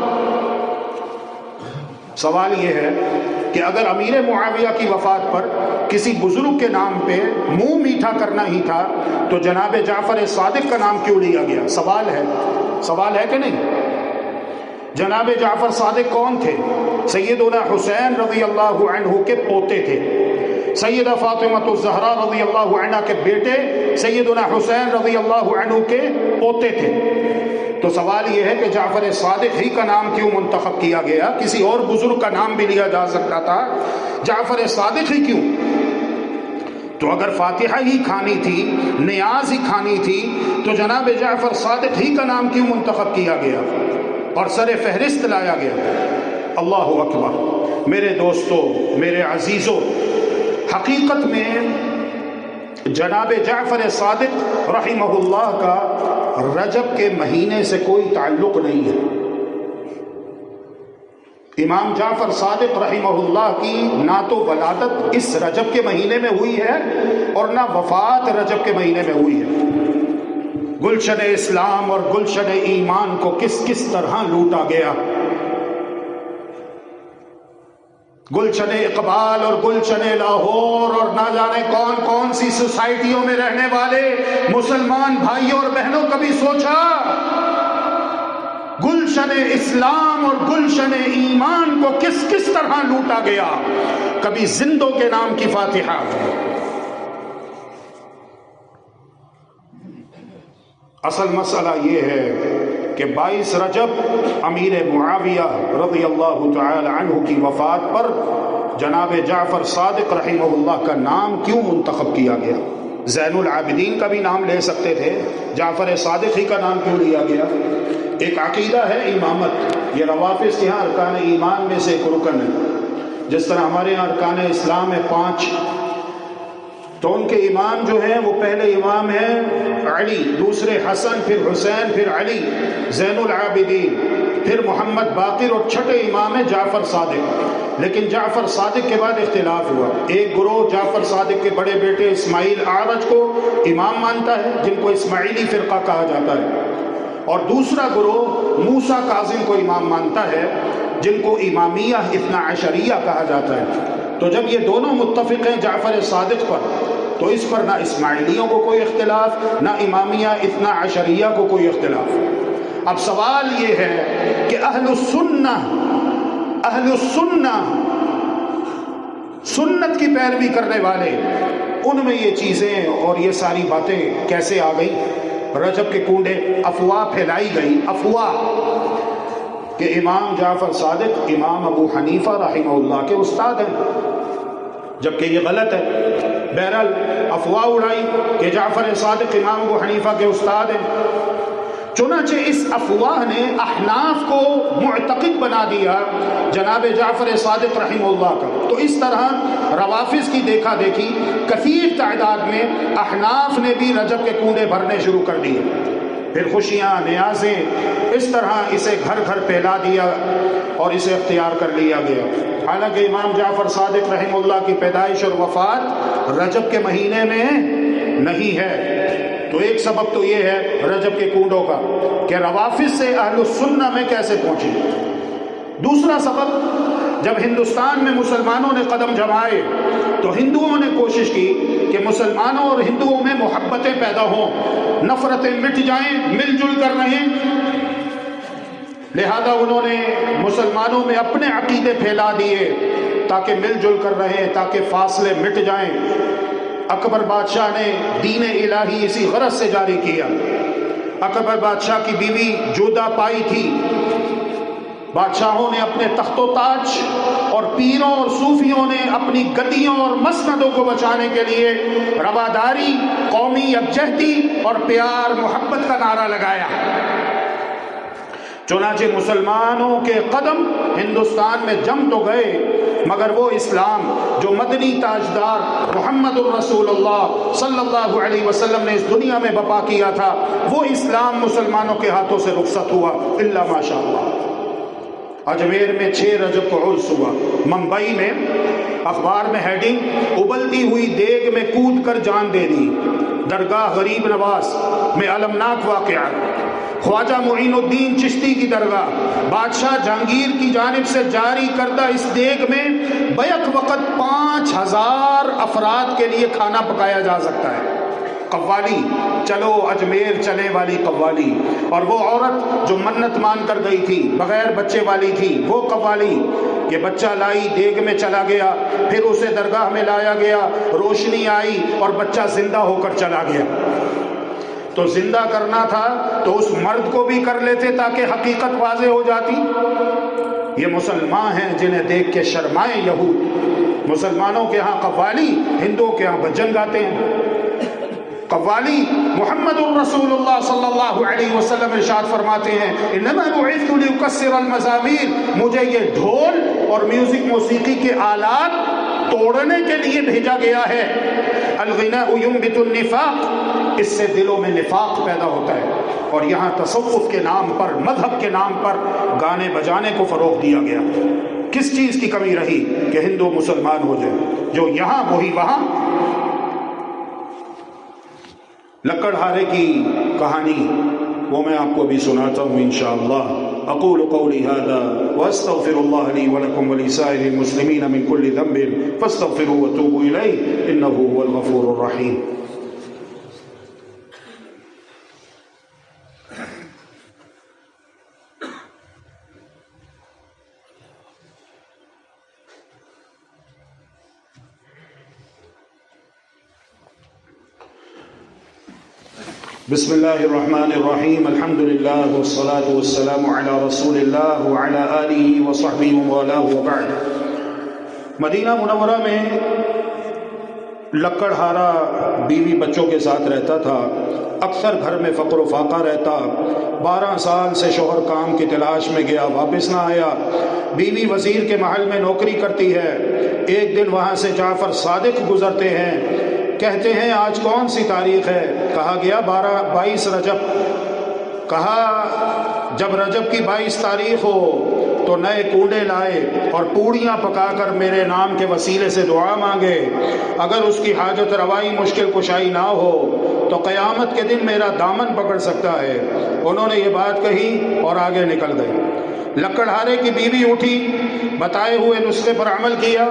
سوال یہ ہے کہ اگر امیر معاویہ کی وفات پر کسی بزرگ کے نام پہ منہ میٹھا کرنا ہی تھا تو جناب جعفر صادق کا نام کیوں لیا گیا؟ سوال ہے کہ نہیں؟ جناب جعفر صادق کون تھے؟ سیدنا حسین رضی اللہ عنہ کے پوتے تھے، سیدہ فاطمہ الزہرا رضی اللہ عنہ کے بیٹے سیدنا حسین رضی اللہ عنہ کے پوتے تھے۔ تو سوال یہ ہے کہ جعفر صادق ہی کا نام کیوں منتخب کیا گیا؟ کسی اور بزرگ کا نام بھی لیا جا سکتا تھا، جعفر صادق ہی کیوں؟ تو اگر فاتحہ ہی کھانی تھی، نیاز ہی کھانی تھی، تو جناب جعفر صادق ہی کا نام کیوں منتخب کیا گیا اور سر فہرست لایا گیا؟ اللہ اکبر۔ میرے دوستو، میرے عزیزو، حقیقت میں جناب جعفر صادق رحمہ اللہ کا رجب کے مہینے سے کوئی تعلق نہیں ہے۔ امام جعفر صادق رحمہ اللہ کی نہ تو ولادت اس رجب کے مہینے میں ہوئی ہے اور نہ وفات رجب کے مہینے میں ہوئی ہے۔ گلشن اسلام اور گلشن ایمان کو کس طرح لوٹا گیا۔ گلشن اقبال اور گلشن لاہور اور نہ جانے کون سی سوسائٹیوں میں رہنے والے مسلمان بھائیوں اور بہنوں، کبھی سوچا گلشن اسلام اور گلشن ایمان کو کس طرح لوٹا گیا؟ کبھی زندوں کے نام کی فاتحہ، اصل مسئلہ یہ ہے کہ 22 رجب امیر معاویہ رضی اللہ تعالی عنہ کی وفات پر جناب جعفر صادق رحمہ اللہ کا نام کیوں منتخب کیا گیا؟ زین العابدین کا بھی نام لے سکتے تھے، جعفر صادق ہی کا نام کیوں لیا گیا؟ ایک عقیدہ ہے امامت، یہ روافض کے ہاں ارکان ایمان میں سے ایک رکن ہے۔ جس طرح ہمارے یہاں ارکان اسلام ہے 5، تو ان کے امام جو ہیں وہ پہلے امام ہیں علی، دوسرے حسن، پھر حسین، پھر علی زین العابدین، پھر محمد باقر، اور چھٹے امام ہیں جعفر صادق۔ لیکن جعفر صادق کے بعد اختلاف ہوا۔ ایک گروہ جعفر صادق کے بڑے بیٹے اسماعیل اعرج کو امام مانتا ہے، جن کو اسماعیلی فرقہ کہا جاتا ہے، اور دوسرا گروہ موسیٰ کاظم کو امام مانتا ہے، جن کو امامیہ اثنا عشریہ کہا جاتا ہے۔ تو جب یہ دونوں متفق ہیں جعفر صادق پر، تو اس پر نہ اسماعیلیوں کو کوئی اختلاف، نہ امامیہ اثنا عشریہ کو کوئی اختلاف۔ اب سوال یہ ہے کہ اہل السنہ سنت کی پیروی کرنے والے، ان میں یہ چیزیں اور یہ ساری باتیں کیسے آ گئی؟ رجب کے کنڈے، افواہ پھیلائی گئی، افواہ کہ امام جعفر صادق امام ابو حنیفہ رحمہ اللہ کے استاد ہیں، جبکہ یہ غلط ہے۔ بہرحال افواہ اڑائی کہ جعفر صادق امام ابو حنیفہ کے استاد ہیں، چنانچہ اس افواہ نے احناف کو معتقد بنا دیا جناب جعفر صادق رحمہ اللہ کا۔ تو اس طرح روافض کی دیکھا دیکھی کثیر تعداد میں احناف نے بھی رجب کے کنڈے بھرنے شروع کر دیے، پھر خوشیاں نیازیں، اس طرح اسے گھر گھر پھیلا دیا اور اسے اختیار کر لیا گیا۔ حالانکہ امام جعفر صادق رحمہ اللہ کی پیدائش اور وفات رجب کے مہینے میں نہیں ہے۔ تو ایک سبب تو یہ ہے رجب کے کنڈوں کا کہ روافض سے اہل السنہ میں کیسے پہنچے۔ دوسرا سبب، جب ہندوستان میں مسلمانوں نے قدم جمائے تو ہندوؤں نے کوشش کی کہ مسلمانوں اور ہندوؤں میں محبتیں پیدا ہوں، نفرتیں مٹ جائیں، مل جل کر رہیں۔ لہذا انہوں نے مسلمانوں میں اپنے عقیدے پھیلا دیے تاکہ مل جل کر رہیں، تاکہ فاصلے مٹ جائیں۔ اکبر بادشاہ نے دین الہی اسی غرض سے جاری کیا۔ اکبر بادشاہ کی بیوی جودہ پائی تھی، بادشاہوں نے اپنے تخت و تاج اور پیروں اور صوفیوں نے اپنی گدیوں اور مسندوں کو بچانے کے لیے رواداری، قومی یکجہتی اور پیار محبت کا نعرہ لگایا۔ چنانچہ مسلمانوں کے قدم ہندوستان میں جم تو گئے، مگر وہ اسلام جو مدنی تاجدار محمد الرسول اللہ صلی اللہ علیہ وسلم نے اس دنیا میں بپا کیا تھا، وہ اسلام مسلمانوں کے ہاتھوں سے رخصت ہوا الا ماشاء اللہ۔ اجمیر میں 6 رجب کو عرس ہوا۔ ممبئی میں اخبار میں ہیڈنگ، ابلتی ہوئی دیگ میں کود کر جان دے دی، درگاہ غریب نواز میں المناک واقعات۔ خواجہ معین الدین چشتی کی درگاہ، بادشاہ جہانگیر کی جانب سے جاری کردہ اس دیگ میں بیک وقت 5000 افراد کے لیے کھانا پکایا جا سکتا ہے۔ قوالی، چلو اجمیر چلے والی قوالی، اور وہ عورت جو منت مان کر گئی تھی، بغیر بچے والی تھی، وہ قوالی کہ بچہ لائی، دیگ میں چلا گیا، پھر اسے درگاہ میں لایا گیا، روشنی آئی اور بچہ زندہ ہو کر چلا گیا۔ تو زندہ کرنا تھا تو اس مرد کو بھی کر لیتے تاکہ حقیقت واضح ہو جاتی۔ یہ مسلمان ہیں جنہیں دیکھ کے شرمائے یہود۔ مسلمانوں کے ہاں قوالی، ہندوؤں کے ہاں بھجن گاتے ہیں۔ قوالی، محمد الرسول اللہ صلی اللہ علیہ وسلم ارشاد فرماتے ہیں انما بعثت لیکسر المزامیر، مجھے یہ ڈھول اور میوزک موسیقی کے آلات توڑنے کے لیے بھیجا گیا ہے۔ الغناء ينبت النفاق، اس سے دلوں میں نفاق پیدا ہوتا ہے، اور یہاں تصوف کے نام پر، مذہب کے نام پر گانے بجانے کو فروغ دیا گیا۔ کس چیز کی کمی رہی کہ ہندو مسلمان ہو جائے؟ جو یہاں وہی وہاں۔ لکڑہارے کی کہانی وہ میں آپ کو بھی سناتا ہوں انشاءاللہ۔ اقول قولی هذا واستغفر الله لي ولكم ولسائر المسلمين من كل ذنب فاستغفروه وتوبوا اليه انه هو الغفور الرحيم۔ بسم اللہ الرحمن الرحیم، الحمد للہ والصلاة والسلام علی رسول اللہ وعلی آلہ وصحبہ وموالاه وبعد۔ مدینہ منورہ میں لکڑہارا بیوی بچوں کے ساتھ رہتا تھا، اکثر گھر میں فقر و فاقہ رہتا۔ 12 سال سے شوہر کام کی تلاش میں گیا، واپس نہ آیا۔ بیوی وزیر کے محل میں نوکری کرتی ہے۔ ایک دن وہاں سے جعفر صادق گزرتے ہیں، کہتے ہیں آج کون سی تاریخ ہے؟ کہا گیا 22 رجب۔ کہا جب رجب کی 22 تاریخ ہو تو نئے کونڈے لائے اور پوڑیاں پکا کر میرے نام کے وسیلے سے دعا مانگے، اگر اس کی حاجت روائی مشکل کشائی نہ ہو تو قیامت کے دن میرا دامن پکڑ سکتا ہے۔ انہوں نے یہ بات کہی اور آگے نکل گئے۔ لکڑہارے کی بیوی اٹھی، بتائے ہوئے نسخے پر عمل کیا،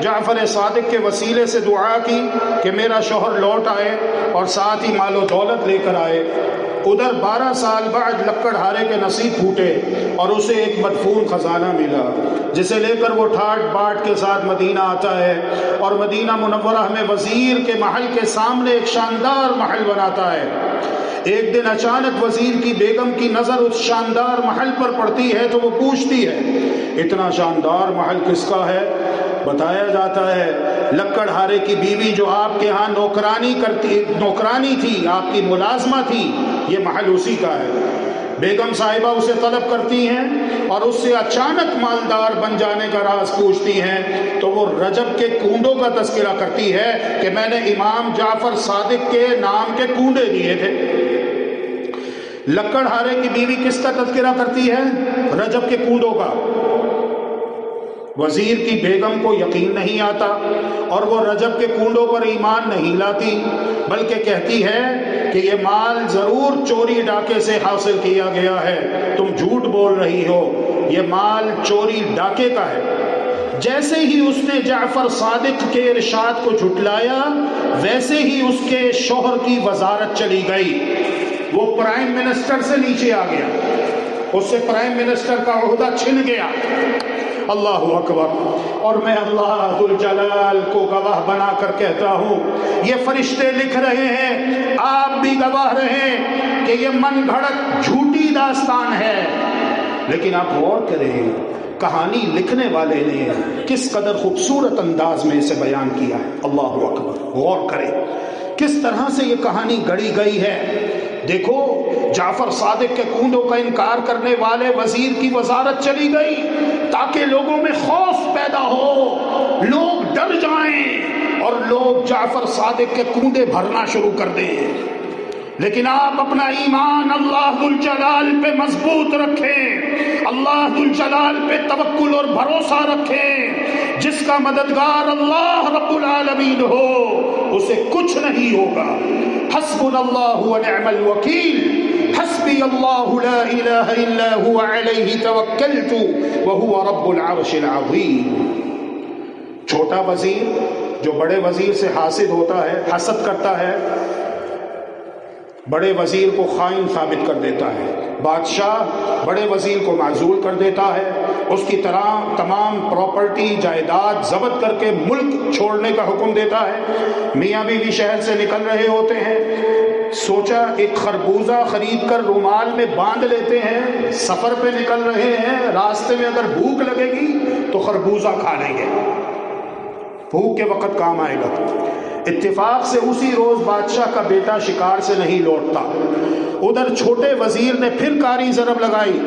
جعفر صادق کے وسیلے سے دعا کی کہ میرا شوہر لوٹ آئے اور ساتھ ہی مال و دولت لے کر آئے۔ ادھر 12 سال بعد لکڑہارے کے نصیب پھوٹے اور اسے ایک مدفون خزانہ ملا، جسے لے کر وہ ٹھاٹ باٹ کے ساتھ مدینہ آتا ہے اور مدینہ منورہ میں وزیر کے محل کے سامنے ایک شاندار محل بناتا ہے۔ ایک دن اچانک وزیر کی بیگم کی نظر اس شاندار محل پر پڑتی ہے تو وہ پوچھتی ہے، اتنا شاندار محل کس کا ہے؟ بتایا جاتا ہے لکڑہارے کی بیوی جو آپ کے ہاں نوکرانی تھی، آپ کی ملازمہ تھی، یہ محل اسی کا ہے۔ بیگم صاحبہ اسے طلب کرتی ہیں اور اس سے اچانک مالدار بن جانے کا راز پوچھتی ہیں تو وہ رجب کے کنڈوں کا تذکرہ کرتی ہے کہ میں نے امام جعفر صادق کے نام کے کنڈے دیے تھے۔ لکڑہارے کی بیوی کس کا تذکرہ کرتی ہے؟ رجب کے کنڈوں کا۔ وزیر کی بیگم کو یقین نہیں آتا اور وہ رجب کے کنڈوں پر ایمان نہیں لاتی، بلکہ کہتی ہے کہ یہ مال ضرور چوری ڈاکے سے حاصل کیا گیا ہے، تم جھوٹ بول رہی ہو، یہ مال چوری ڈاکے کا ہے۔ جیسے ہی اس نے جعفر صادق کے ارشاد کو جھٹلایا، ویسے ہی اس کے شوہر کی وزارت چلی گئی، وہ پرائم منسٹر سے نیچے آ گیا، اس سے پرائم منسٹر کا عہدہ چھن گیا۔ اللہ اکبر۔ اور میں اللہ ذوالجلال کو گواہ بنا کر کہتا ہوں، یہ فرشتے لکھ رہے ہیں، آپ بھی گواہ رہیں کہ یہ من گھڑت جھوٹی داستان ہے، لیکن آپ غور کریں کہانی لکھنے والے نے کس قدر خوبصورت انداز میں اسے بیان کیا ہے۔ اللہ اکبر، غور کریں کس طرح سے یہ کہانی گڑی گئی ہے۔ دیکھو جعفر صادق کے کنڈوں کا انکار کرنے والے وزیر کی وزارت چلی گئی تاکہ لوگوں میں خوف پیدا ہو، لوگ ڈر جائیں اور لوگ جعفر صادق کے کنڈے بھرنا شروع کر دیں۔ لیکن آپ اپنا ایمان اللہ ذوالجلال پہ مضبوط رکھیں، اللہ ذوالجلال پہ توکل اور بھروسہ رکھیں، جس کا مددگار اللہ رب العالمین ہو اسے کچھ نہیں ہوگا۔ حسبنا اللہ ونعم الوکیل، حسبی اللہ لا الہ الا هو علیہ توکلت وہو رب العرش العظیم۔ چھوٹا وزیر جو بڑے وزیر سے حاسد ہوتا ہے، حسد کرتا ہے، بڑے وزیر کو خائن ثابت کر دیتا ہے، بادشاہ بڑے وزیر کو معزول کر دیتا ہے، اس کی طرح تمام پراپرٹی جائیداد ضبط کر کے ملک چھوڑنے کا حکم دیتا ہے۔ میاں بیوی شہر سے نکل رہے ہوتے ہیں، سوچا ایک خربوزہ خرید کر رومال میں باندھ لیتے ہیں، سفر پہ نکل رہے ہیں، راستے میں اگر بھوک لگے گی تو خربوزہ کھا لیں گے، بھوک کے وقت کام آئے گا۔ اتفاق سے اسی روز بادشاہ کا بیٹا شکار سے نہیں لوٹتا، ادھر چھوٹے وزیر نے پھر کاری ضرب لگائی،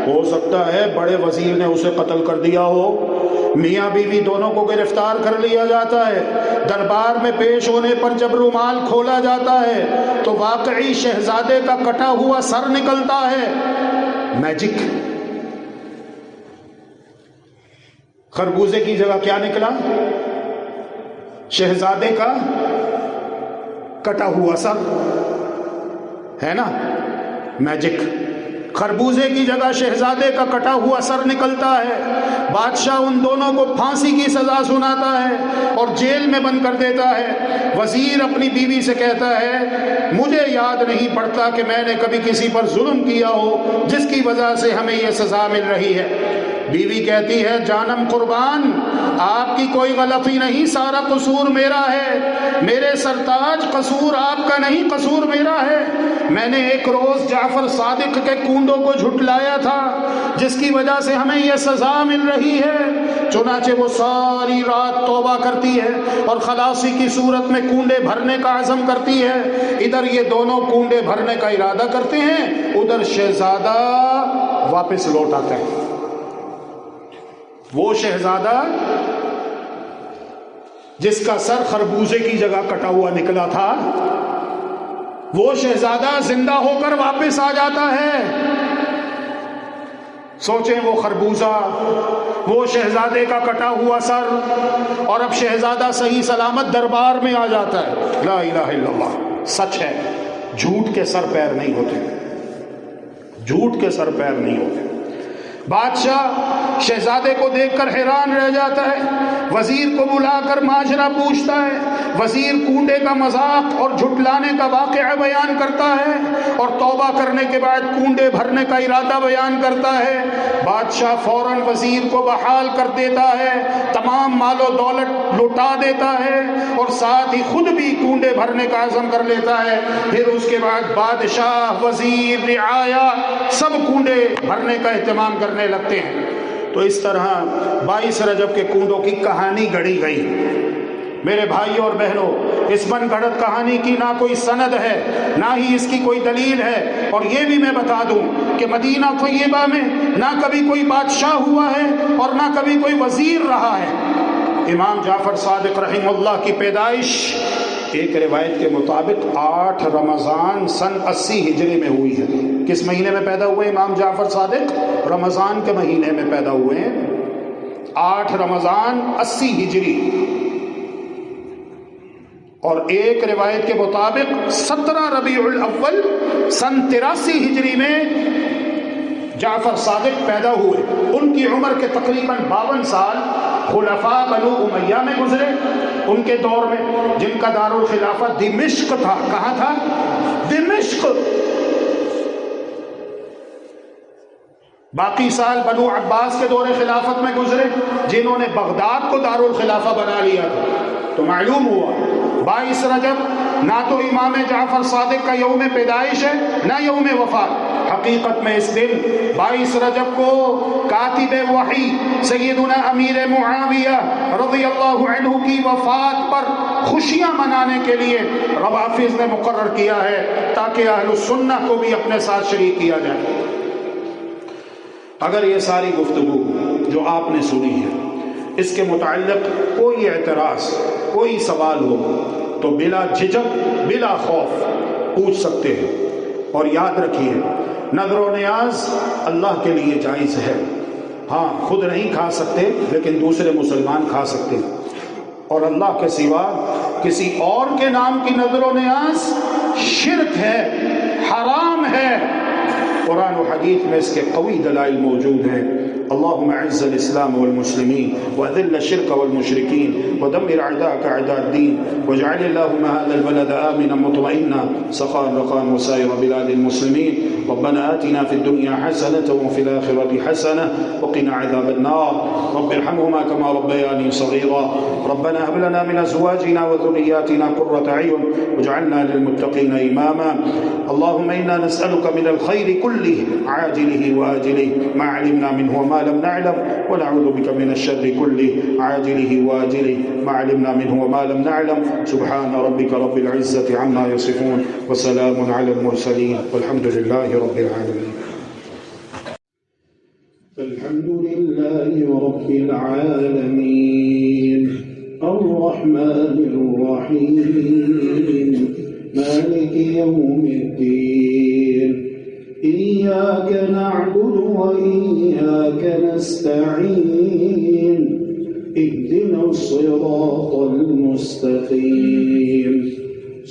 ہو سکتا ہے بڑے وزیر نے اسے قتل کر دیا ہو۔ میاں بیوی دونوں کو گرفتار کر لیا جاتا ہے۔ دربار میں پیش ہونے پر جب رومال کھولا جاتا ہے تو واقعی شہزادے کا کٹا ہوا سر نکلتا ہے۔ میجک، خربوزے کی جگہ کیا نکلا؟ شہزادے کا کٹا ہوا سر، ہے نا؟ میجک، خربوزے کی جگہ شہزادے کا کٹا ہوا سر نکلتا ہے۔ بادشاہ ان دونوں کو پھانسی کی سزا سناتا ہے اور جیل میں بند کر دیتا ہے۔ وزیر اپنی بیوی سے کہتا ہے، مجھے یاد نہیں پڑتا کہ میں نے کبھی کسی پر ظلم کیا ہو جس کی وجہ سے ہمیں یہ سزا مل رہی ہے۔ بیوی کہتی ہے، جانم قربان، آپ کی کوئی غلطی نہیں، سارا قصور میرا ہے، میرے سرتاج قصور آپ کا نہیں، قصور میرا ہے۔ میں نے ایک روز جعفر صادق کے کنڈوں کو جھٹلایا تھا جس کی وجہ سے ہمیں یہ سزا مل رہی ہے۔ چنانچہ وہ ساری رات توبہ کرتی ہے اور خلاصی کی صورت میں کنڈے بھرنے کا عزم کرتی ہے۔ ادھر یہ دونوں کنڈے بھرنے کا ارادہ کرتے ہیں، ادھر شہزادہ واپس لوٹ آتے ہیں۔ وہ شہزادہ جس کا سر خربوزے کی جگہ کٹا ہوا نکلا تھا، وہ شہزادہ زندہ ہو کر واپس آ جاتا ہے۔ سوچیں وہ خربوزہ، وہ شہزادے کا کٹا ہوا سر، اور اب شہزادہ صحیح سلامت دربار میں آ جاتا ہے۔ لا الہ الا اللہ۔ سچ ہے، جھوٹ کے سر پیر نہیں ہوتے، جھوٹ کے سر پیر نہیں ہوتے۔ بادشاہ شہزادے کو دیکھ کر حیران رہ جاتا ہے، وزیر کو بلا کر ماجرا پوچھتا ہے۔ وزیر کنڈے کا مذاق اور جھٹلانے کا واقعہ بیان کرتا ہے اور توبہ کرنے کے بعد کنڈے بھرنے کا ارادہ بیان کرتا ہے۔ بادشاہ فوراً وزیر کو بحال کر دیتا ہے، تمام مال و دولت لوٹا دیتا ہے اور ساتھ ہی خود بھی کنڈے بھرنے کا عزم کر لیتا ہے۔ پھر اس کے بعد بادشاہ، وزیر، رعایا سب کنڈے بھرنے کا اہتمام کرنے لگتے ہیں۔ تو اس طرح 22 رجب کے کنڈوں کی کہانی گڑھی گئی۔ میرے بھائیوں اور بہنوں، اس من گھڑت کہانی کی نہ کوئی سند ہے، نہ ہی اس کی کوئی دلیل ہے۔ اور یہ بھی میں بتا دوں کہ مدینہ طیبہ میں نہ کبھی کوئی بادشاہ ہوا ہے اور نہ کبھی کوئی وزیر رہا ہے۔ امام جعفر صادق رحمہ اللہ کی پیدائش ایک روایت کے مطابق 8 رمضان سن 80 ہجری میں ہوئی ہے۔ کس مہینے میں پیدا ہوئے امام جعفر صادق؟ رمضان کے مہینے میں پیدا ہوئے ہیں، 8 رمضان 80 ہجری۔ اور ایک روایت کے مطابق 17 ربیع الاول سن 83 ہجری میں جعفر صادق پیدا ہوئے۔ ان کی عمر کے تقریباً 52 سال خلفاء بنو امیہ میں گزرے، ان کے دور میں، جن کا دارالخلافہ دمشق تھا۔ کہاں تھا؟ دمشق۔ باقی سال بنو عباس کے دور خلافت میں گزرے، جنہوں نے بغداد کو دارالخلافہ بنا لیا تھا۔ تو معلوم ہوا 22 رجب نہ تو امام جعفر صادق کا یوم پیدائش ہے نہ یوم وفات۔ حقیقت میں اس دن 22 رجب کو کاتب وحی سیدنا امیر معاویہ رضی اللہ عنہ کی وفات پر خوشیاں منانے کے لیے رب حافظ نے مقرر کیا ہے، تاکہ اہل السنہ کو بھی اپنے ساتھ شریک کیا جائے۔ اگر یہ ساری گفتگو جو آپ نے سنی ہے، اس کے متعلق کوئی اعتراض، کوئی سوال ہو تو بلا جھجک، بلا خوف پوچھ سکتے ہیں۔ اور یاد رکھیے، نذر و نیاز اللہ کے لیے جائز ہے۔ ہاں، خود نہیں کھا سکتے لیکن دوسرے مسلمان کھا سکتے ہیں، اور اللہ کے سوا کسی اور کے نام کی نذر و نیاز شرک ہے، حرام ہے۔ قرآن و حدیث میں اس کے قوی دلائل موجود ہیں۔ اللهم اعز الاسلام والمسلمين واذل الشرك والمشركين ودمر اعداءك اعداء الدين واجعل اللهم هذا البلد امنا مطمئنا سخاء رخاء وسائر بلاد المسلمين. ربنا آتنا في الدنيا حسنة وفي الآخرة حسنة وقنا عذاب النار. رب ارحمهما كما ربياني صغيرا. ربنا هب لنا من ازواجنا وذرياتنا قرة اعين واجعلنا للمتقين اماما. اللهم انا نسألك من الخير كله عاجله وآجله ما علمنا منه وما لم نعلم ونعوذ بك من الشر كله عاجله وآجله ما علمنا منه وما لم نعلم. سبحان ربك رب العزة عما يصفون وسلام على المرسلين والحمد لله رب العالمين. الحمد لله رب العالمين الرحمن الرحيم مالك يوم الدين إياك نعبد وإياك نستعين اهدنا الصراط المستقيم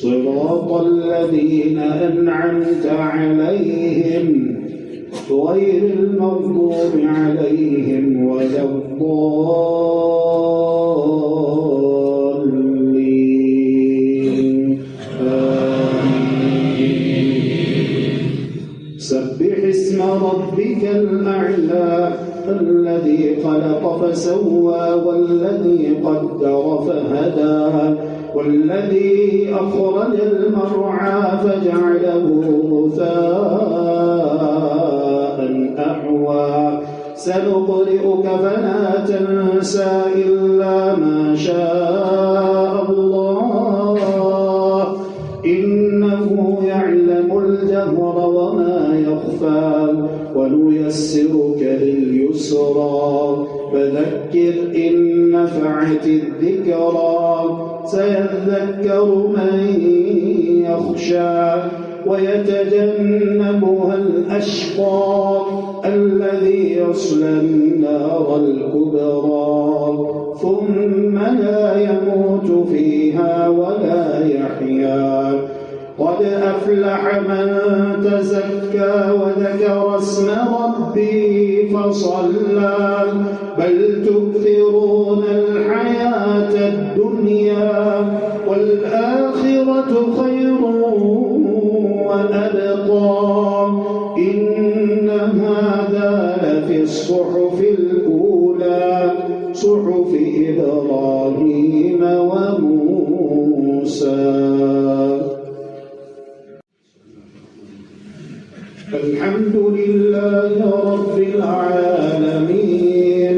صراط الذين أنعمت عليهم غير المغضوب عليهم ولا الضالين آمين. سبح اسم ربك الأعلى الذي خلق فسوى والذي قدر فهدى والذي أخرج المرعى فجعله غثاء أحوى سنقرئك فلا تنسى إلا ما شاء الله إنه يعلم الجهر وما يخفى ونيسرك لليسرى فذكر إن نفعت الذكرى سيذكر من يخشى ويتجنبها الأشقى الذي يصلى النار الكبرى ثم لا يموت فيها ولا يحيا. قد أفلح من تزكى وذكر اسم ربه فصلى بل تؤثرون الحياة الدنيا والآخرة خير وأبقى. إن هذا لفي الصحف الأولى صحف إبراهيم وموسى. الحمد لله رب العالمين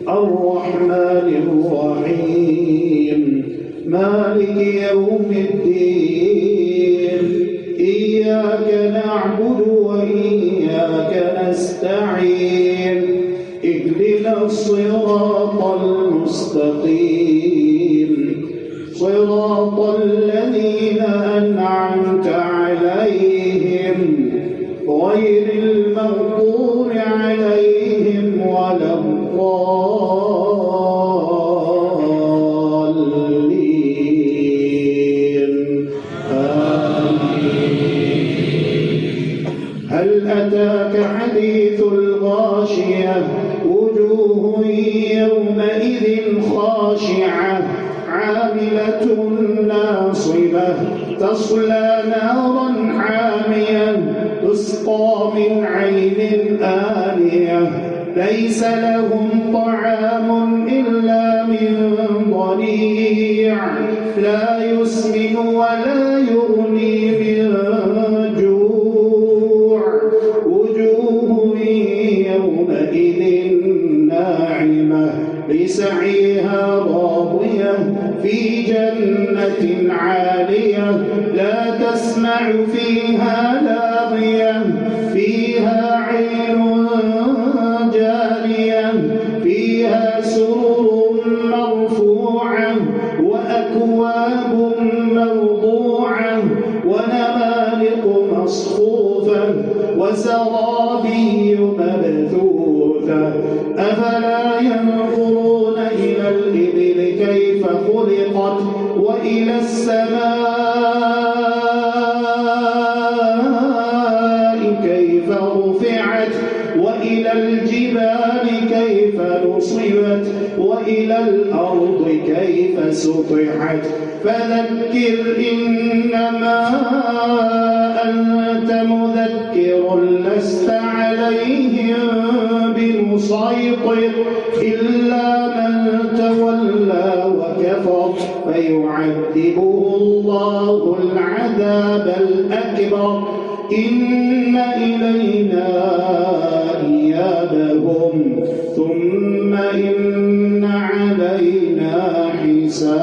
الرحمن الرحيم مالك يوم الدين إياك نعبد وإياك نستعين اهدنا الصراط المستقيم صراط الذين أنعمت عليهم غير المغضوب عليهم ولا الضالين آمين. هل أتاك حديث الغاشية وجوه يومئذ خاشعة عاملة ناصبة تصلى نارا حامية تسقى من عين آنية ليس لهم طعام إلا من ضريع لا يسمن ولا يغني من جوع. وجوه يومئذ ناعمة لسعيها راضية في جنة عالية لا تسمع فيها لاغية فيها عين جارية فيها سرر مرفوعة وأكواب موضوعة ونمارق مصفوفة وزرابي مبثوثة. أفلا ينظرون إلى الإبل كيف خلقت وإلى السماء كيف رفعت وإلى الجبال كيف نصبت وإلى الأرض كيف سطحت. فذكر إنما أنت مذكر لست عليهم بمسيطر إلا من تولى وكفر فيعذبه الله العذاب الأكبر. إن إلينا إيابهم ثم إن علينا حسابهم.